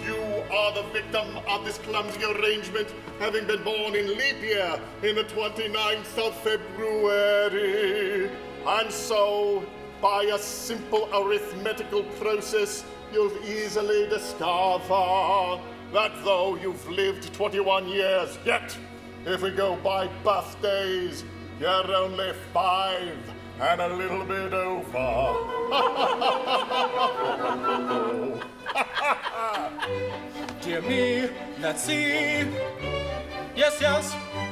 You are the victim of this clumsy arrangement, having been born in leap year in the 29th of February. And so, by a simple arithmetical process, you'll easily discover that though you've lived 21 years, yet, if we go by birthdays, you're only 5 and a little bit over. Dear me, let's see. Yes,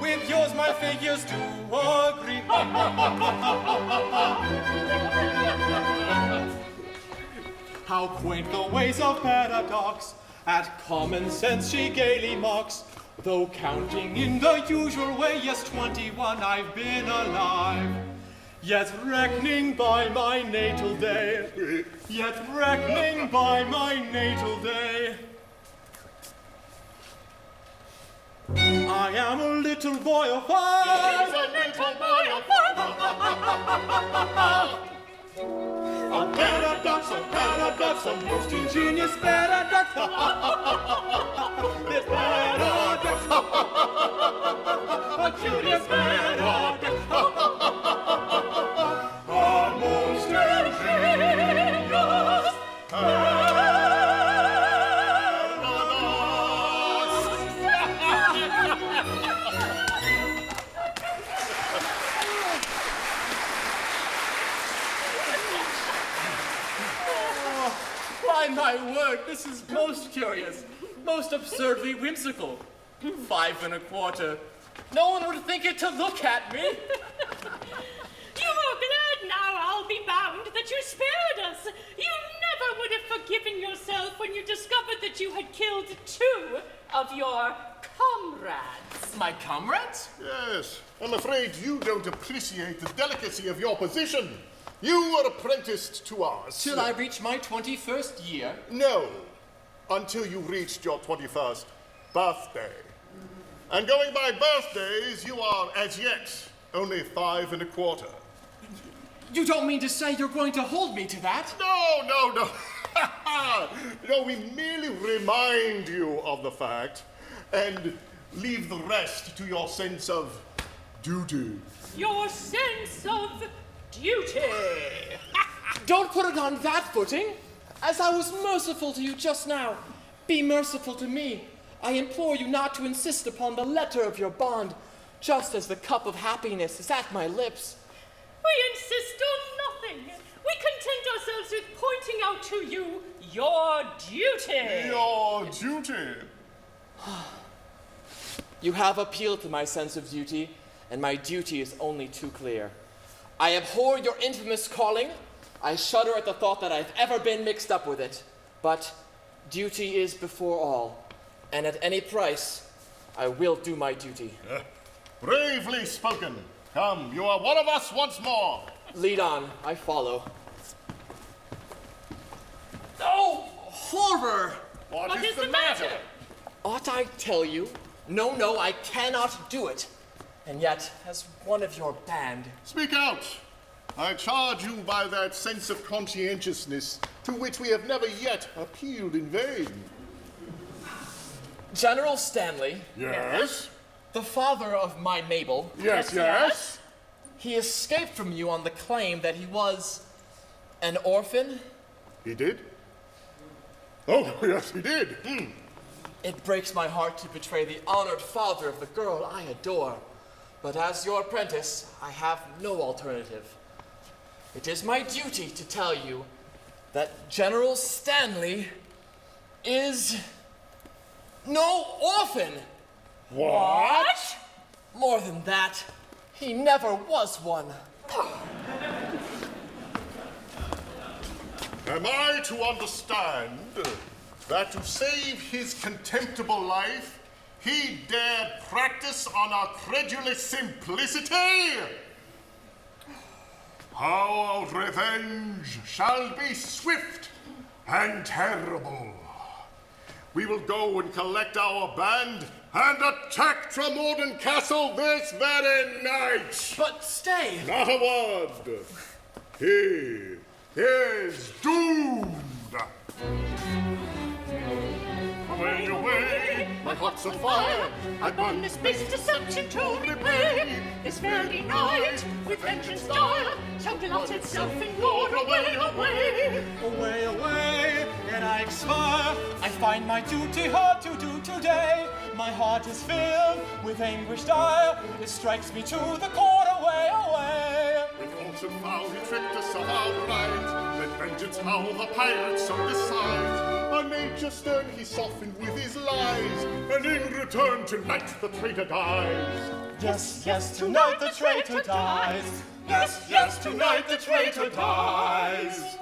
with yours my figures do agree. How quaint the ways of paradox, at common sense she gaily mocks. Though counting in the usual way, yes, 21 I've been alive. Yet reckoning by my natal day, I am a little boy of 5. A paradox, a most ingenious paradox. This paradox, a curious paradox. A most ingenious paradox. my word, this is most curious, most absurdly whimsical. 5 1/4. No one would think it to look at me. You are glad now, I'll be bound, that you spared us. You never would have forgiven yourself when you discovered that you had killed 2 of your comrades. My comrades? Yes, I'm afraid you don't appreciate the delicacy of your position. You were apprenticed to us. Till I reach my 21st year? No, until you reached your 21st birthday. And going by birthdays, you are, as yet, only 5 1/4. You don't mean to say you're going to hold me to that? No. No, we merely remind you of the fact and leave the rest to your sense of duty. Your sense of duty. Don't put it on that footing. As I was merciful to you just now, be merciful to me. I implore you not to insist upon the letter of your bond, just as the cup of happiness is at my lips. We insist on nothing. We content ourselves with pointing out to you your duty. Your duty? You have appealed to my sense of duty, and my duty is only too clear. I abhor your infamous calling. I shudder at the thought that I've ever been mixed up with it. But duty is before all, and at any price, I will do my duty. Bravely spoken. Come, you are one of us once more. Lead on, I follow. Oh, horror! What is the matter? Ought I tell you? No, I cannot do it. And yet, as one of your band... Speak out. I charge you by that sense of conscientiousness to which we have never yet appealed in vain. General Stanley. Yes? The father of my Mabel. Yes. He escaped from you on the claim that he was an orphan. He did? Oh, yes, he did. It breaks my heart to betray the honored father of the girl I adore. But as your apprentice, I have no alternative. It is my duty to tell you that General Stanley is no orphan. What? More than that, he never was one. Am I to understand that to save his contemptible life, he dared practice on our credulous simplicity? Our revenge shall be swift and terrible. We will go and collect our band and attack Tremorden Castle this very night. But stay. Not a word. He is doomed. Away, away, my heart's on fire. I burn this beast to such a to repay. This very night, with vengeance dire, shall glut itself in gore. Away, away. Away, away, and I expire. I find my duty hard to do today. My heart is filled with anguish dire. It strikes me to the core. Away, away. With false and foul he tricked us of our right. Let vengeance howl, the pirates so decide. Our nature stern he softened with his lies, and in return tonight the traitor dies. Yes, tonight the traitor dies. Yes, tonight the traitor dies.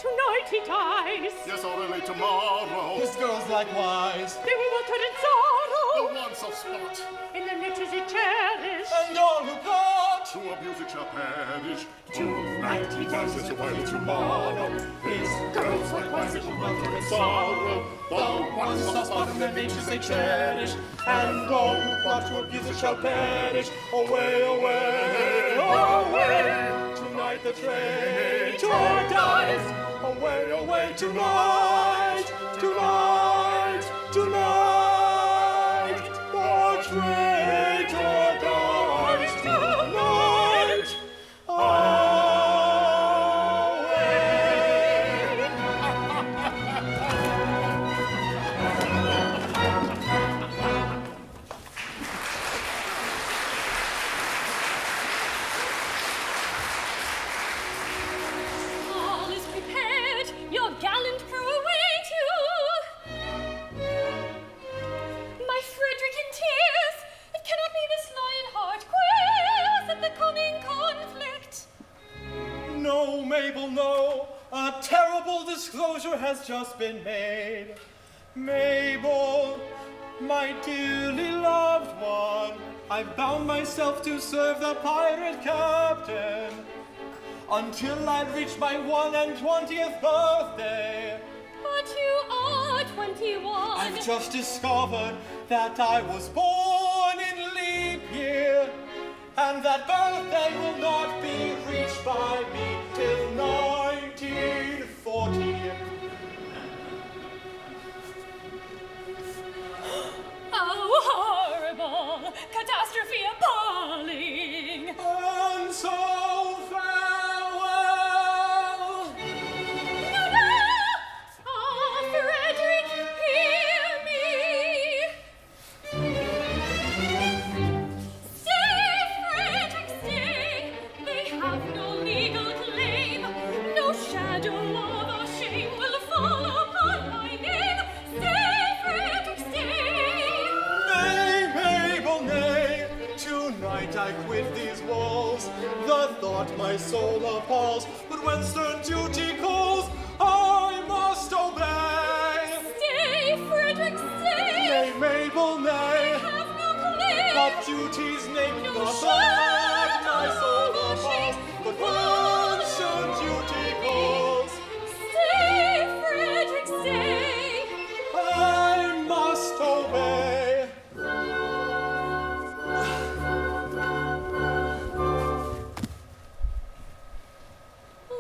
Tonight he dies. Yes, or early tomorrow. His girls likewise. They were watered in sorrow. The once of spot. In the niches he cherished. And all who plot to abuse it shall perish. Tonight he dies, as well tomorrow. His girls likewise will welter in sorrow. The ones of spot in their natures they cherish. And all who plot to abuse it shall perish. Away, away, away. Tonight the traitor dies. Away, away, tonight, tonight, tonight, the traitor dies tonight. Your gallant crew disclosure has just been made. Mabel, my dearly loved one, I've bound myself to serve the pirate captain until I reach my 21st birthday. But you are 21. I've just discovered that I was born in leap year, and that birthday will not be reached by me till 1940. Oh, horrible! Catastrophe appalling! And so farewell! No, no! Ah, Frederic, hear me! Stay, Frederic, stay! They have no legal claim. No shadow of a shame will fall upon my name. Stay, Frederic, stay! Nay, Mabel, nay, tonight I quit these walls. The thought my soul appalls, but when stern duty calls, I must obey. Stay, Frederic, stay! Nay, Mabel, nay, They have no claim. but duty's name No the thought shadow my soul of a appalls, shame but will when fall stern upon duty me. calls, Stay, Frederic, stay! I must obey.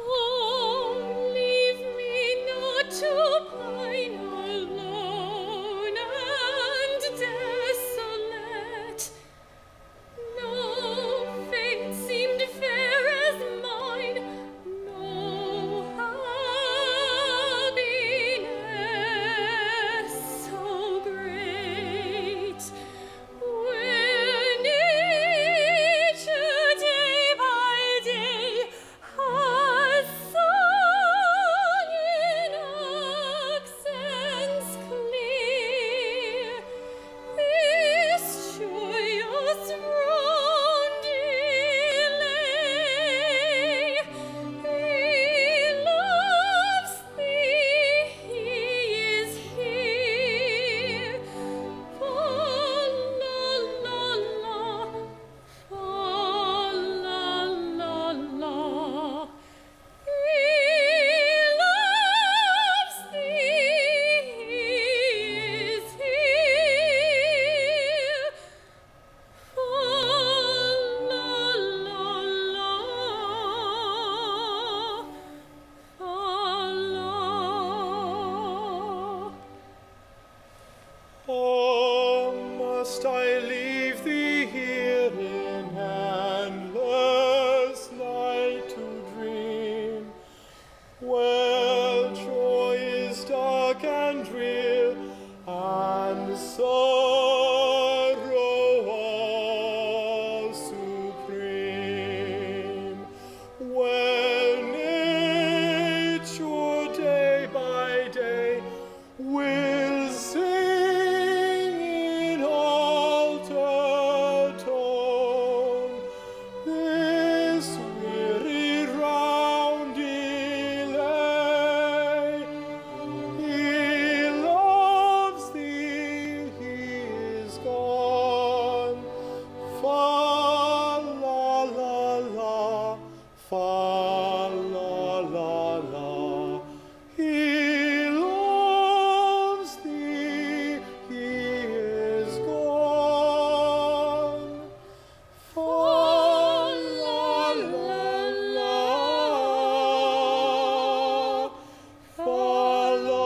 Oh, leave me not to pine alone and desolate. No fate seemed fair as mine, no happiness so great. When each day by day has sung in accents clear this joyous roundelay. He loves thee, he is here. Fa la la la, fa la la la. He loves thee, he is here. Fa la la la, fa la. Oh, must I leave thee here in endless night to dream, where joy is dark and drear, and sorrow all supreme, where nature day by day will sing in altered tone this weary roundelay. He loves thee, he is gone. Fa la la la, fa la la la. He loves thee, he is gone. Fa la la la, fa la.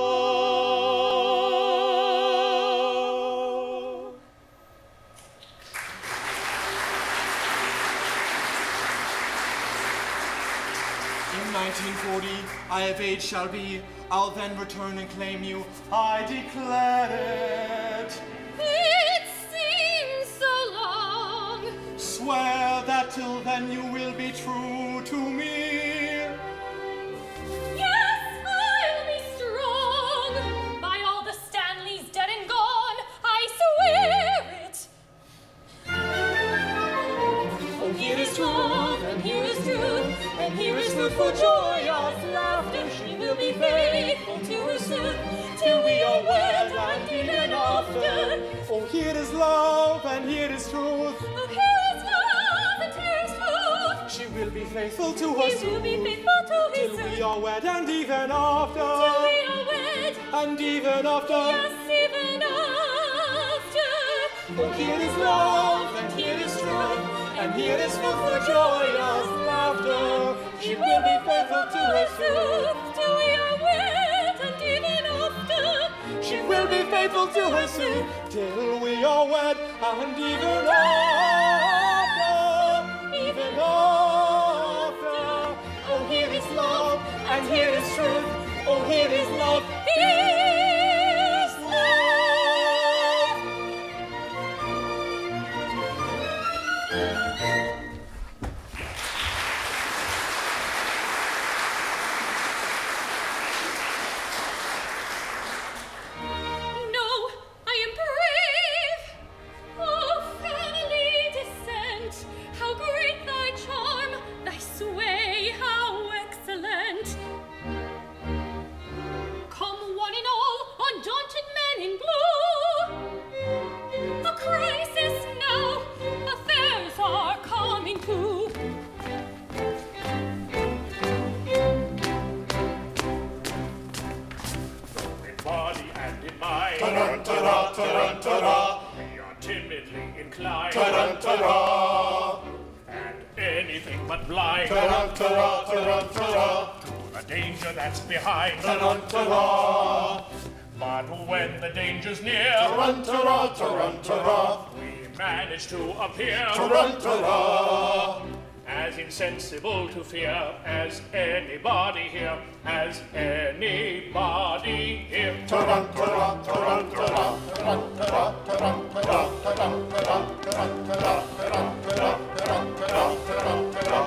In 1940, I of age shall be. I'll then return and claim you. I declare it. It seems so long. Swear that till then you will be true to me. Yes, I'll be strong. By all the Stanleys dead and gone, I swear it. Oh, here is truth, and here is truth, and here is food for joyous laughter. She will be faithful. is love, and here is truth. Oh, here is love, and here is truth. She will be faithful to her He will be faithful to his till we suit. are wed, and even after. Till we are wed. And even after. Yes, even after. Oh, here is love, and here is truth, and here is full for joyous laughter. She will be faithful to her suit. Till we are wed, and even after. She will be faithful to her suit till we are wed, and even after. Even after. Oh, here is love, and here is truth. Oh, here is love. Here is love. No, I am brave. Oh, family descent, how great thy charm, thy sway, how excellent. Come one and all, undaunted men in blue. A crisis now, affairs are coming to. In body and in mind, Ta-dun-ta-da, ta-dun-ta-da. we are timidly inclined, Ta-dun-ta-da. and anything but blind Ta-dun-ta-da, ta-dun-ta-da. to the danger that's behind. Ta-dun-ta-da. But when the danger's near, Ta-dun-ta-da, ta-dun-ta-da. we manage to appear Ta-dun-ta-da. as insensible to fear as anybody here, as anybody here. Ta-dun-ta-da, ta-dun-ta-da. Ta-dun-ta-da, ta-dun-ta-da. Ta-dun-ta-da, ta-dun-ta-da. Ta-dun-ta-da, ta-dun-ta-da. Ta-dun-ta-da, ta-dun-ta-da.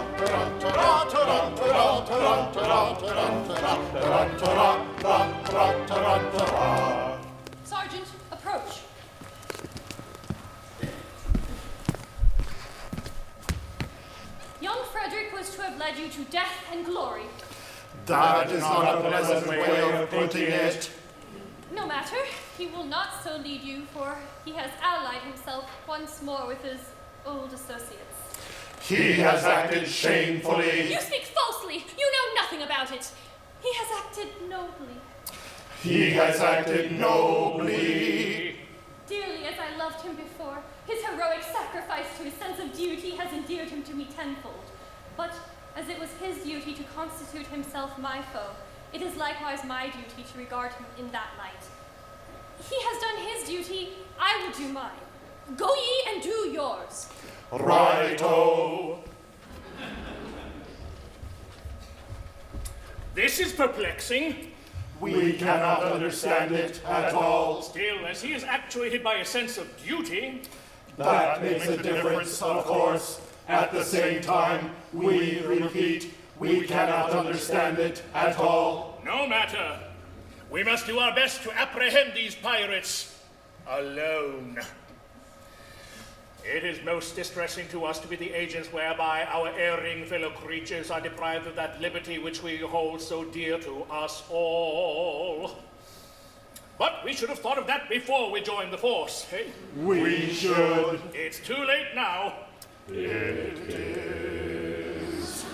Ta-dun-ta-da, ta-dun-ta-da. Ta-dun-ta-da, ta-dun-ta-da. Sergeant, approach. Young Frederic was to have led you to death and glory. That is not a pleasant way of putting it. No matter, he will not so lead you, for he has allied himself once more with his old associates. He has acted shamefully. You speak falsely! You know nothing about it! He has acted nobly. He has acted nobly. Dearly as I loved him before, his heroic sacrifice to his sense of duty has endeared him to me tenfold. But as it was his duty to constitute himself my foe, it is likewise my duty to regard him in that light. He has done his duty, I will do mine. Go ye and do yours. Righto. This is perplexing. We cannot understand it at all. Still, as he is actuated by a sense of duty, That makes a difference, of course. At the same time, we repeat, we cannot understand it at all. no matter. We must do our best to apprehend these pirates alone. It is most distressing to us to be the agents whereby our erring fellow creatures are deprived of that liberty which we hold so dear to us all. But we should have thought of that before we joined the force, eh? We should. It's too late now. It is.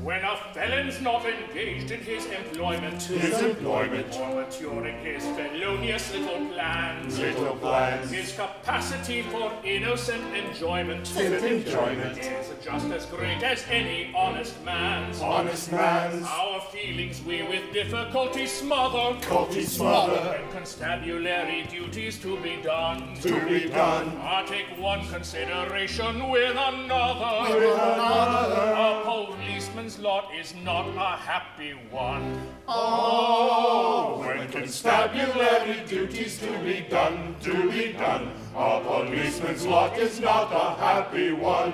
When a felon's not engaged in his employment, or maturing his felonious little plans, his capacity for innocent enjoyment, is just as great as any honest man's. Our feelings we with difficulty smother, and constabulary duties to be done. Take one consideration with another. A policeman's lot is not a happy one. Oh, when constabulary duties to be done, a policeman's lot is not a happy one.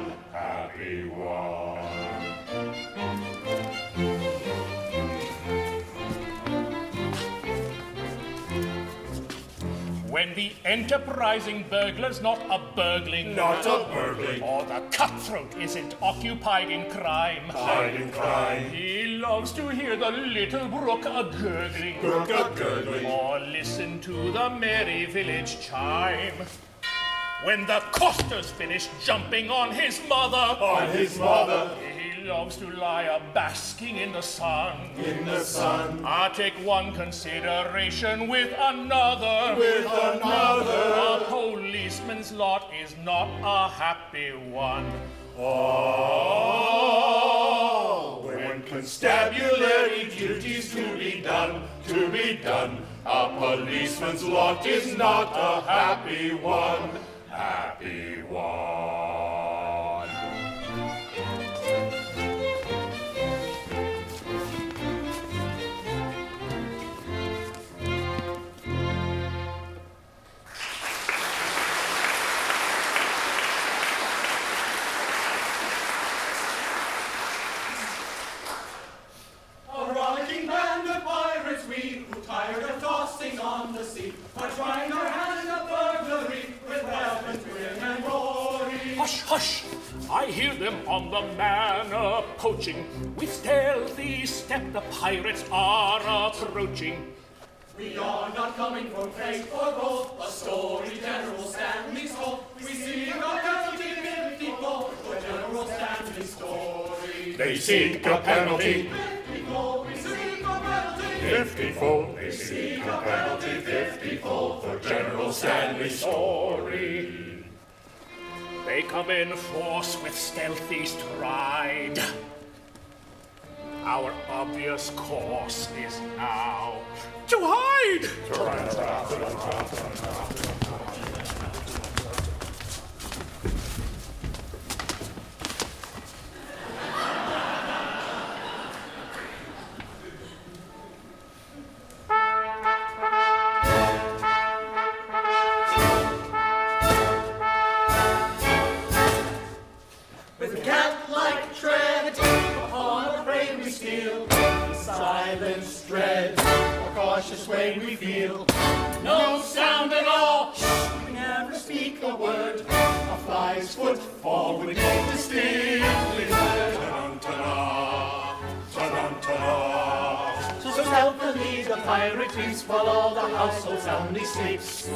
When the enterprising burglar's not a burgling. Not a burgling. Or the cutthroat isn't occupied in crime. Occupied in crime. He loves to hear the little brook a-gurgling. Brook a-gurgling. Or listen to the merry village chime. When the coster's finished jumping on his mother. On his mother. He loves to lie a-basking in the sun. In the sun. I take one consideration with another. With another. A policeman's lot is not a happy one. Oh, when constabulary duties to be done, a policeman's lot is not a happy one. Happy one. A rollicking band of pirates we, who tired of tossing on the sea, are trying our hand at burglary with weapons grim and gory. Hush, hush! I hear them on the manor poaching. With stealthy step the pirates are approaching. We are not coming for freight or gold, a story General Stanley told. We seek a penalty 50 gold for General Stanley's story. They seek a penalty. 50 gold, we seek a penalty. 50-fold, they seek a penalty 50-fold for General Stanley's story. They come in force with stealthy stride. Our obvious course is now to hide! With cat-like tread, upon a prey we steal. Silence, dread, a cautious way we feel. No sound at all, we never speak a word. A fly's foot forward, go distinctly heard. Ta-dun-ta-da, ta-dun-ta-da. So stealthily the pirate creeps, while all the household soundly sleeps.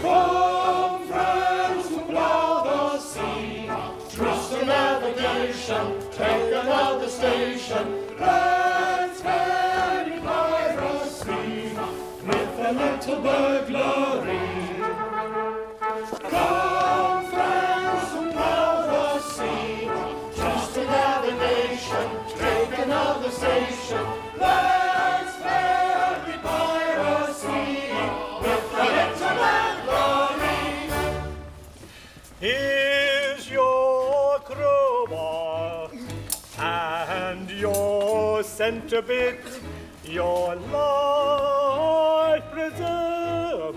Come, friends who plow the sea, trust to navigation, take another station. Let's ferry piracy with a little burglary. Come, friends who plow the sea, trust to navigation, take another station. Let's ferry piracy with a little burglary. Here's your crowbar and your center bit, your life preserver.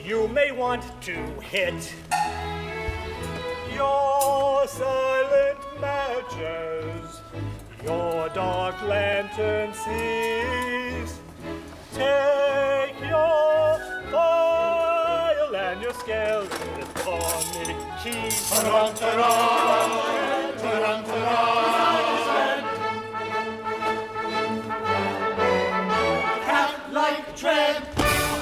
You may want to hit your silent matches, your dark lantern sees. Take your file and your skeleton keys. Ta-dun-ta-da, ta-dun-ta-da. Cat-like tread,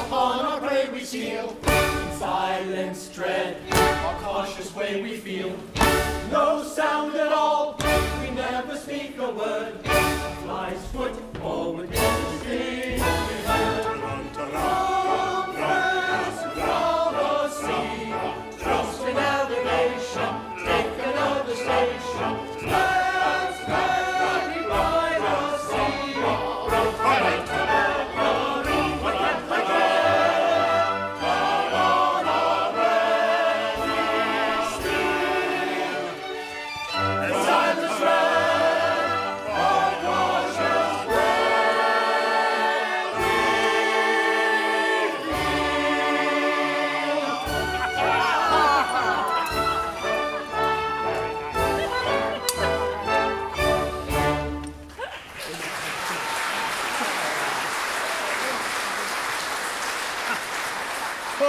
upon our prey we steal. In silence dread, our cautious way we feel. No sound at all, we never speak a word. A fly's foot forward, distinctly heard. Come, friends, plow the sea, trust in navigation, take another station. Let's ferry by the sea, with a little burglary, what can I get? But on a ready steed.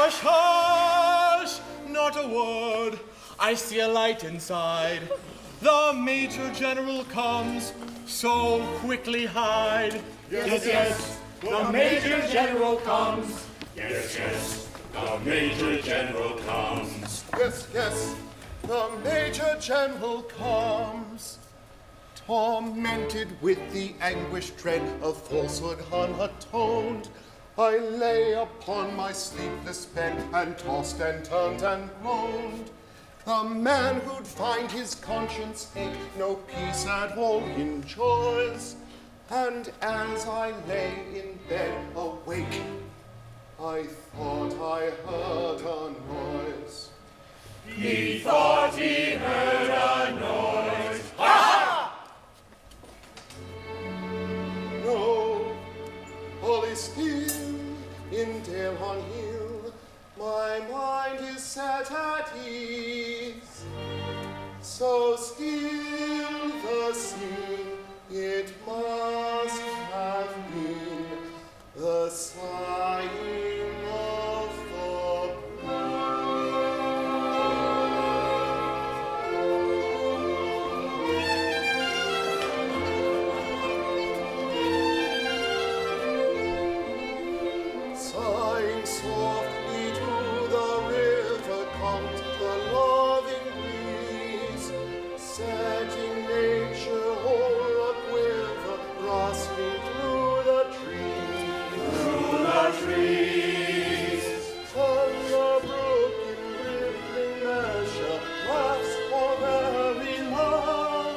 Hush, hush, not a word. I see a light inside. The Major General comes, so quickly hide. Yes, yes, the Major General comes. Yes, yes, the Major General comes. Yes, yes, the Major General comes. Tormented with the anguished dread of falsehood unatoned, I lay upon my sleepless bed and tossed and turned and groaned. The man who'd find his conscience ache no peace at all enjoys. And as I lay in bed awake, I thought I heard a noise. He thought he heard a noise. Ha! No, all is still in dale on hill. My mind is set at ease. So still the sea, it must have been the sighing of the sighing softly to the river comes the loving breeze, setting nature all a quiver, rustling through the trees. Through the trees. And the brook in rippling measure laughs for very long,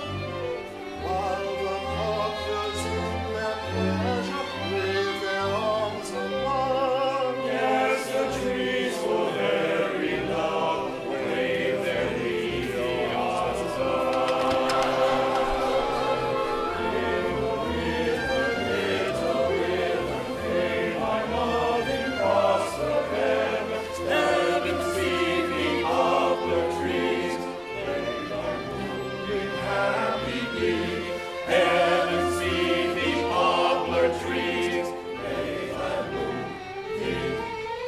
while the poplars in their pleasure wave their arms along. Yes, the trees for very long wave their leafy arms along. Little river, play my loving cross the river. Heaven see the poplar trees, play thy moving happy glee. Heaven see the poplar trees, play thy moving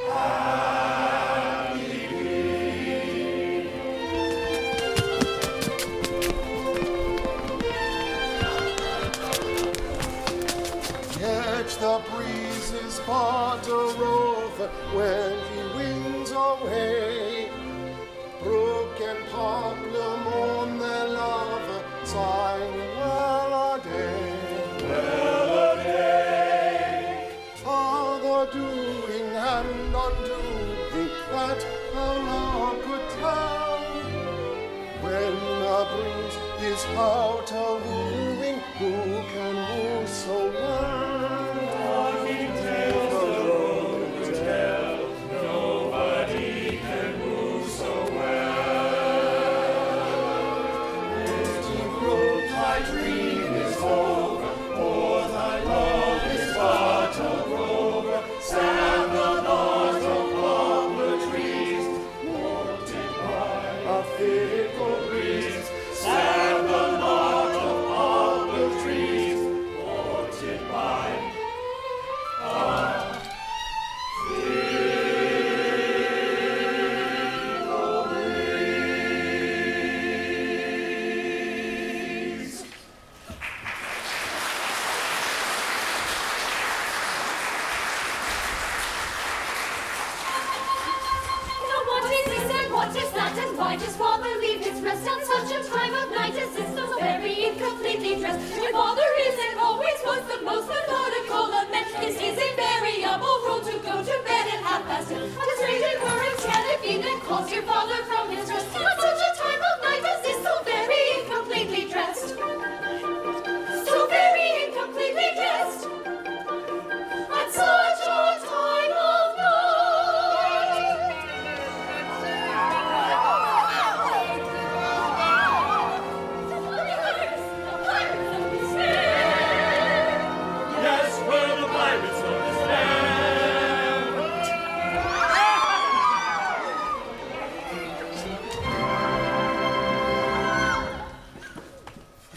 happy glee. Yet the breeze is but a rover when he wings away. Brook and poplar mourn their lover, sighing well a day. Well a day. Ah, the doing and undoing that how long could tell? When the breeze is out a wooing, who can woo so well? Talking tales the road would tell, nobody can move so well. Little brook, thy dream is over, for thy love is but a rover. Stand the knot of poplar trees, moulted by a fickle breeze. Stand the knot of poplar trees, moulted by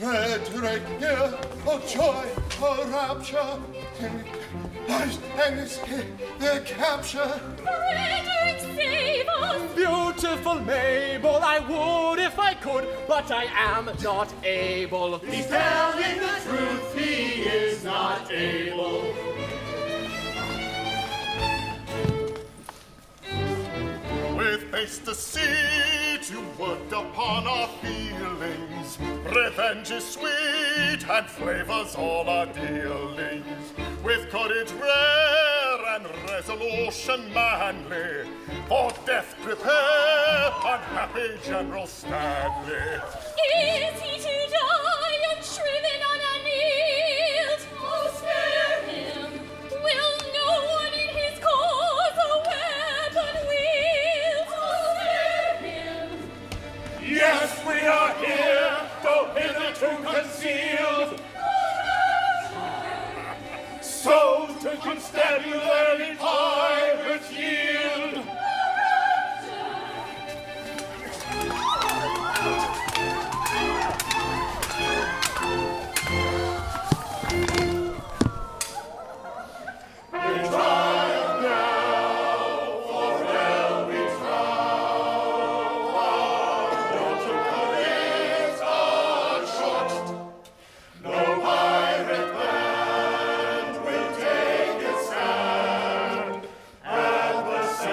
Frederic here, oh joy, oh rapture, and escape their capture. Frederic, save us! Beautiful Mabel, I would if I could, but I am not able. He's telling the truth, he is not able. With haste to siege, you worked upon our feelings. Revenge is sweet and flavors all our dealings. With courage rare and resolution manly, for death prepare, unhappy General Stanley. Is he to die unshriven, unannealed? Oh, spare him! Will no one in his cause a weapon wield? Oh, spare him! Yes, we are here, though hitherto concealed. So to constabulary pirates yield. We triumph now, for well we trow. Our careers are short. No pirate band will take its stand at the coast.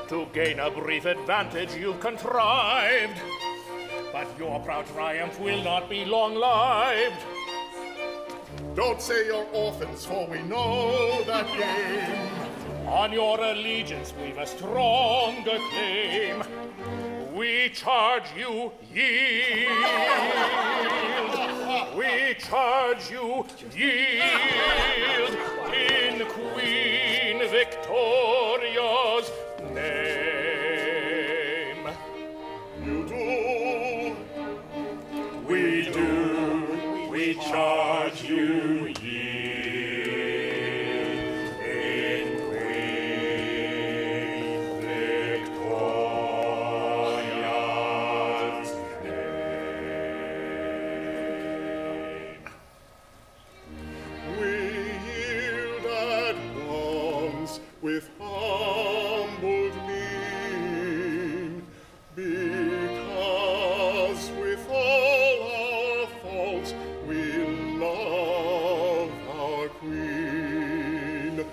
To gain a brief advantage you've contrived, but your proud triumph will not be long-lived. Don't say you're orphans, for we know that game. On your allegiance we've a stronger claim. We charge you, yield. We charge you, yield. In Queen Victoria's name. You do. We do. We charge you, yield. In Queen Victoria's name. We yield at once with humbled mien, because with all our faults we love our queen.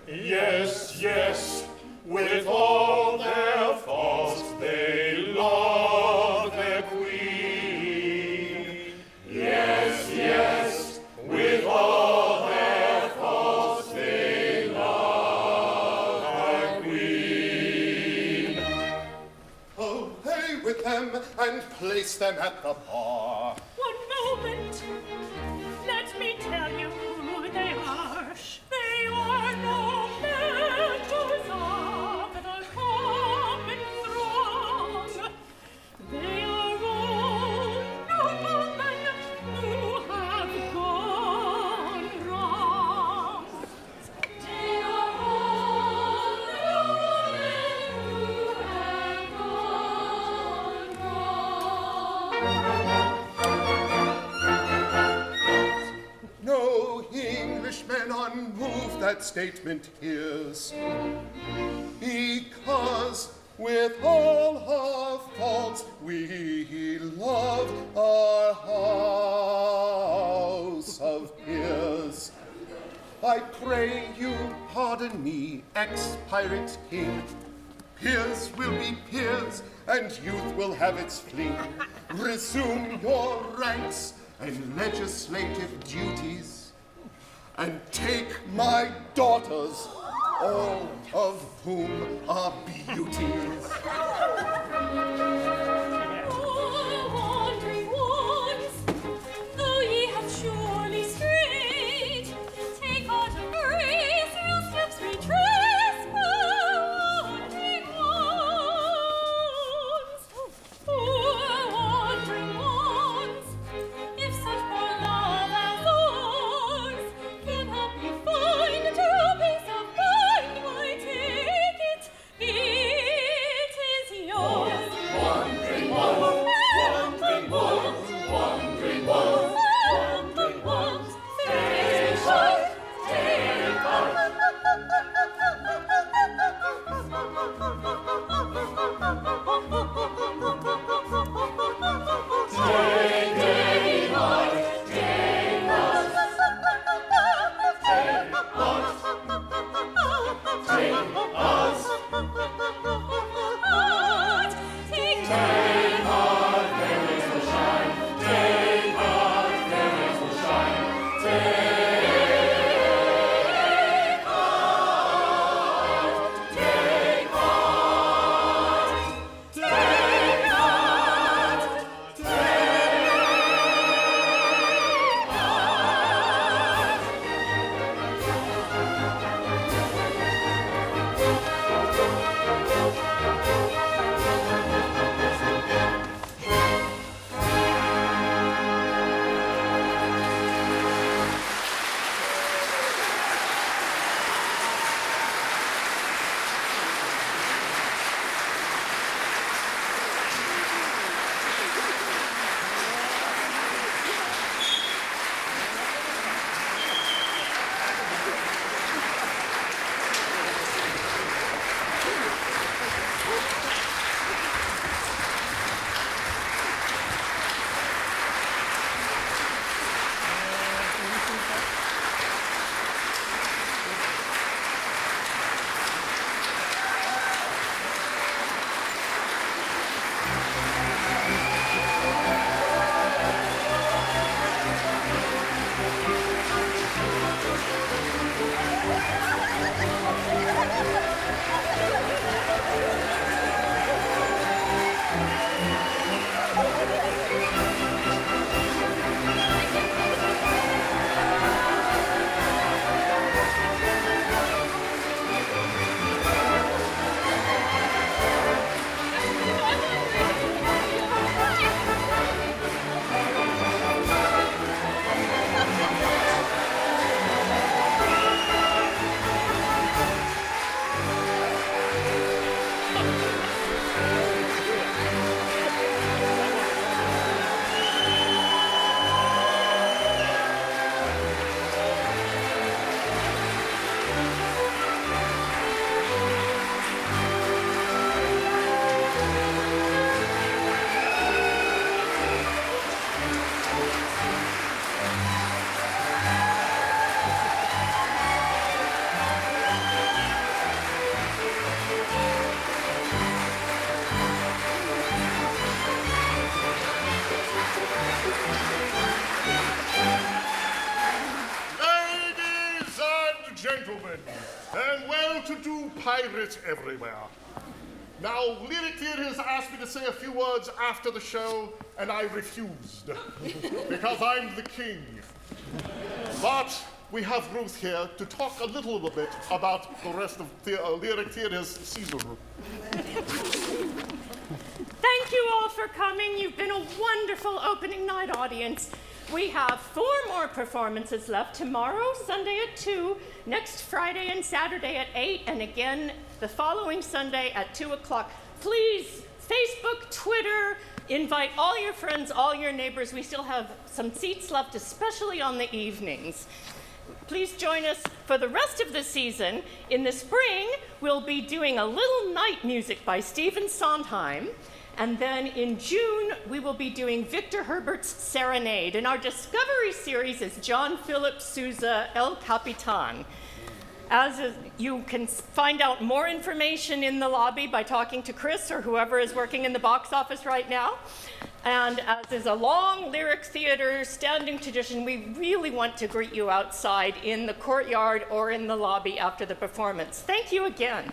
Yes, yes, with all their faults they love their queen. Yes, yes, with all their faults they love our queen. Away with them and place them at the bar. One moment. Let me tell you who they are. They are no members of the common throng. They are all noblemen who have gone wrong. They are all noblemen who have gone wrong. No Englishman unmoved that statement hears, because with all our faults we love our house of peers. I pray you pardon me, ex-pirate king. Peers will be peers, and youth will have its fling. Resume your ranks and legislative duties, and take my daughters, all of whom are beauties. Oh, wandering ones, though ye have surely strayed, take heart of grace, your steps retrace. Oh, wandering ones, pirates everywhere. Now, Lyric Theatre has asked me to say a few words after the show, and I refused, because I'm the king. But we have Ruth here to talk a little bit about the rest of Lyric Theatre's season. Thank you all for coming. You've been a wonderful opening night audience. We have 4 more performances left. Tomorrow, Sunday at 2, next Friday and Saturday at 8, and again the following Sunday at 2 o'clock. Please, Facebook, Twitter, invite all your friends, all your neighbors. We still have some seats left, especially on the evenings. Please join us for the rest of the season. In the spring, we'll be doing a little night music by Stephen Sondheim. And then in June, we will be doing Victor Herbert's Serenade. And our Discovery series is John Philip Sousa, El Capitan. You can find out more information in the lobby by talking to Chris or whoever is working in the box office right now. And as is a long Lyric Theatre standing tradition, we really want to greet you outside in the courtyard or in the lobby after the performance. Thank you again.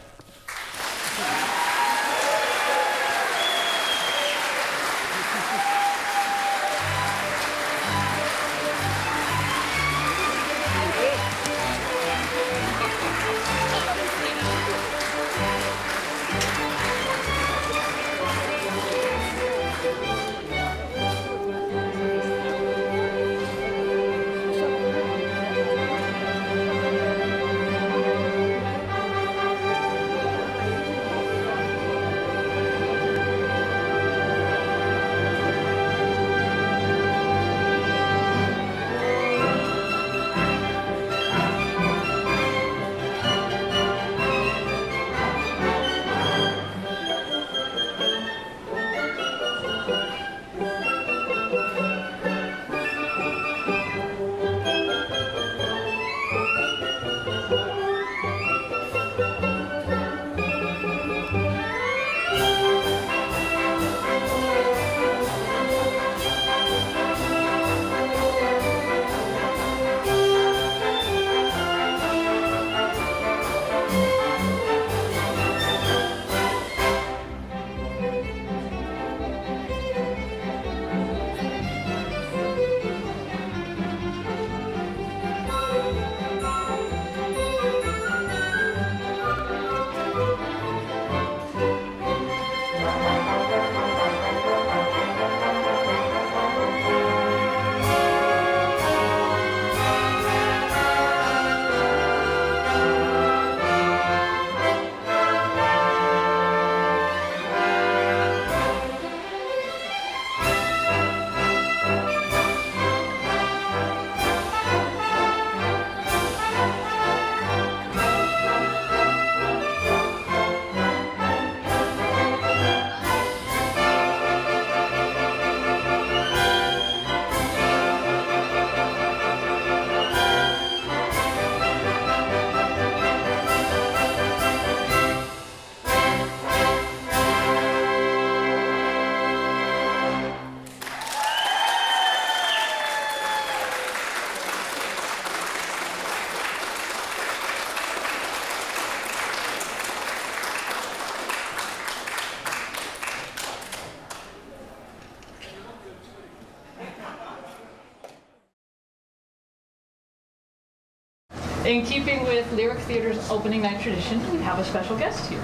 In keeping with Lyric Theatre's opening night tradition, we have a special guest here.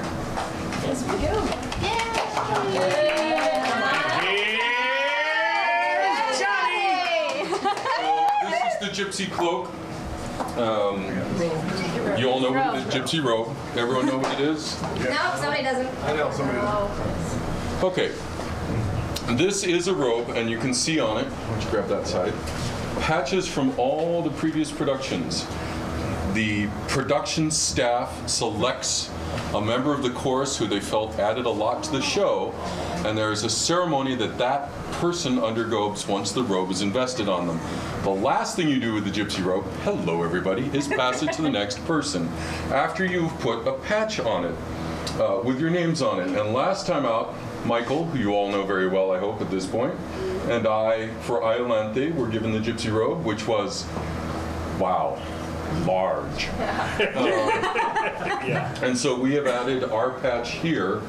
Yes, we do. This is the gypsy cloak. You all know what it is, gypsy robe. Everyone know what it is? No, somebody doesn't. I know, somebody doesn't. Okay. This is a robe, and you can see on it, why don't you grab that side, patches from all the previous productions. The production staff selects a member of the chorus who they felt added a lot to the show, and there is a ceremony that person undergoes once the robe is invested on them. The last thing you do with the gypsy robe, hello everybody, is pass it to the next person after you've put a patch on it with your names on it. And last time out, Michael, who you all know very well, I hope, at this point, and I, for Iolanthe, were given the gypsy robe, which was, wow. large. And so we have added our patch here.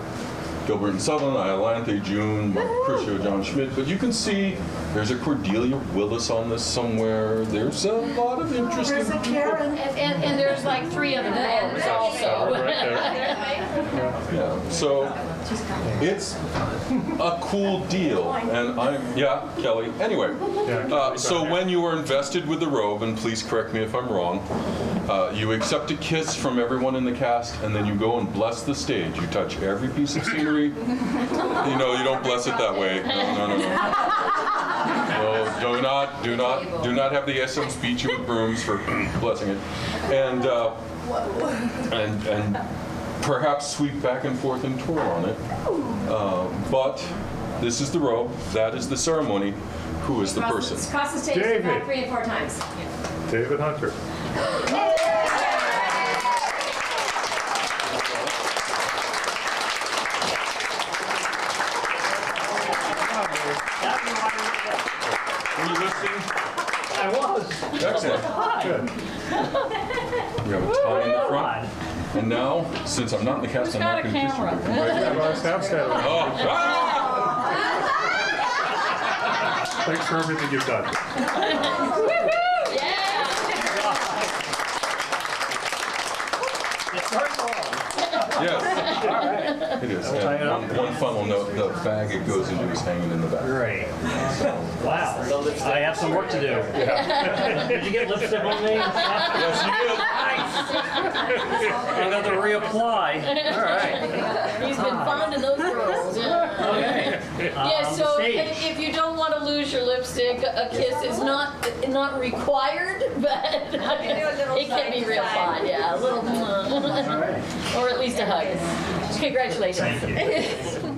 Gilbert and Sutherland, Iolanthe, June, Mark Crucio, John Schmidt. But you can see there's a Cordelia Willis on this somewhere. There's a lot of interesting There's a Karen. And there's like 3 of them also. Yeah, so it's a cool deal. And Kelly. Anyway, so when you are invested with the robe, and please correct me if I'm wrong, you accept a kiss from everyone in the cast, and then you go and bless the stage. You touch every piece of scenery. You don't bless it that way. No. Do not have the SMs beat you with brooms for blessing it. And perhaps sweep back and forth and twirl on it. But this is the robe. That is the ceremony. Who is the person? Cross the stage about 3 and 4 times. David Hunter. Were you listening? I was. Excellent. Good. We have a tie in the front. And now, since I'm not in the cast, I'm not going to kiss you. Thanks for everything you've done. Yes, it is. And one final note, the bag it goes into is hanging in the back. Great. Wow. I have some work to do. Yeah. Did you get lipstick on me? Yes, you did. Another reapply. All right. He's been fond of those girls. Okay. Yeah, so if you don't want to lose your lipstick, a kiss is not required, but it can be real fun. Yeah, a little, or at least a hug. Congratulations. Thank you.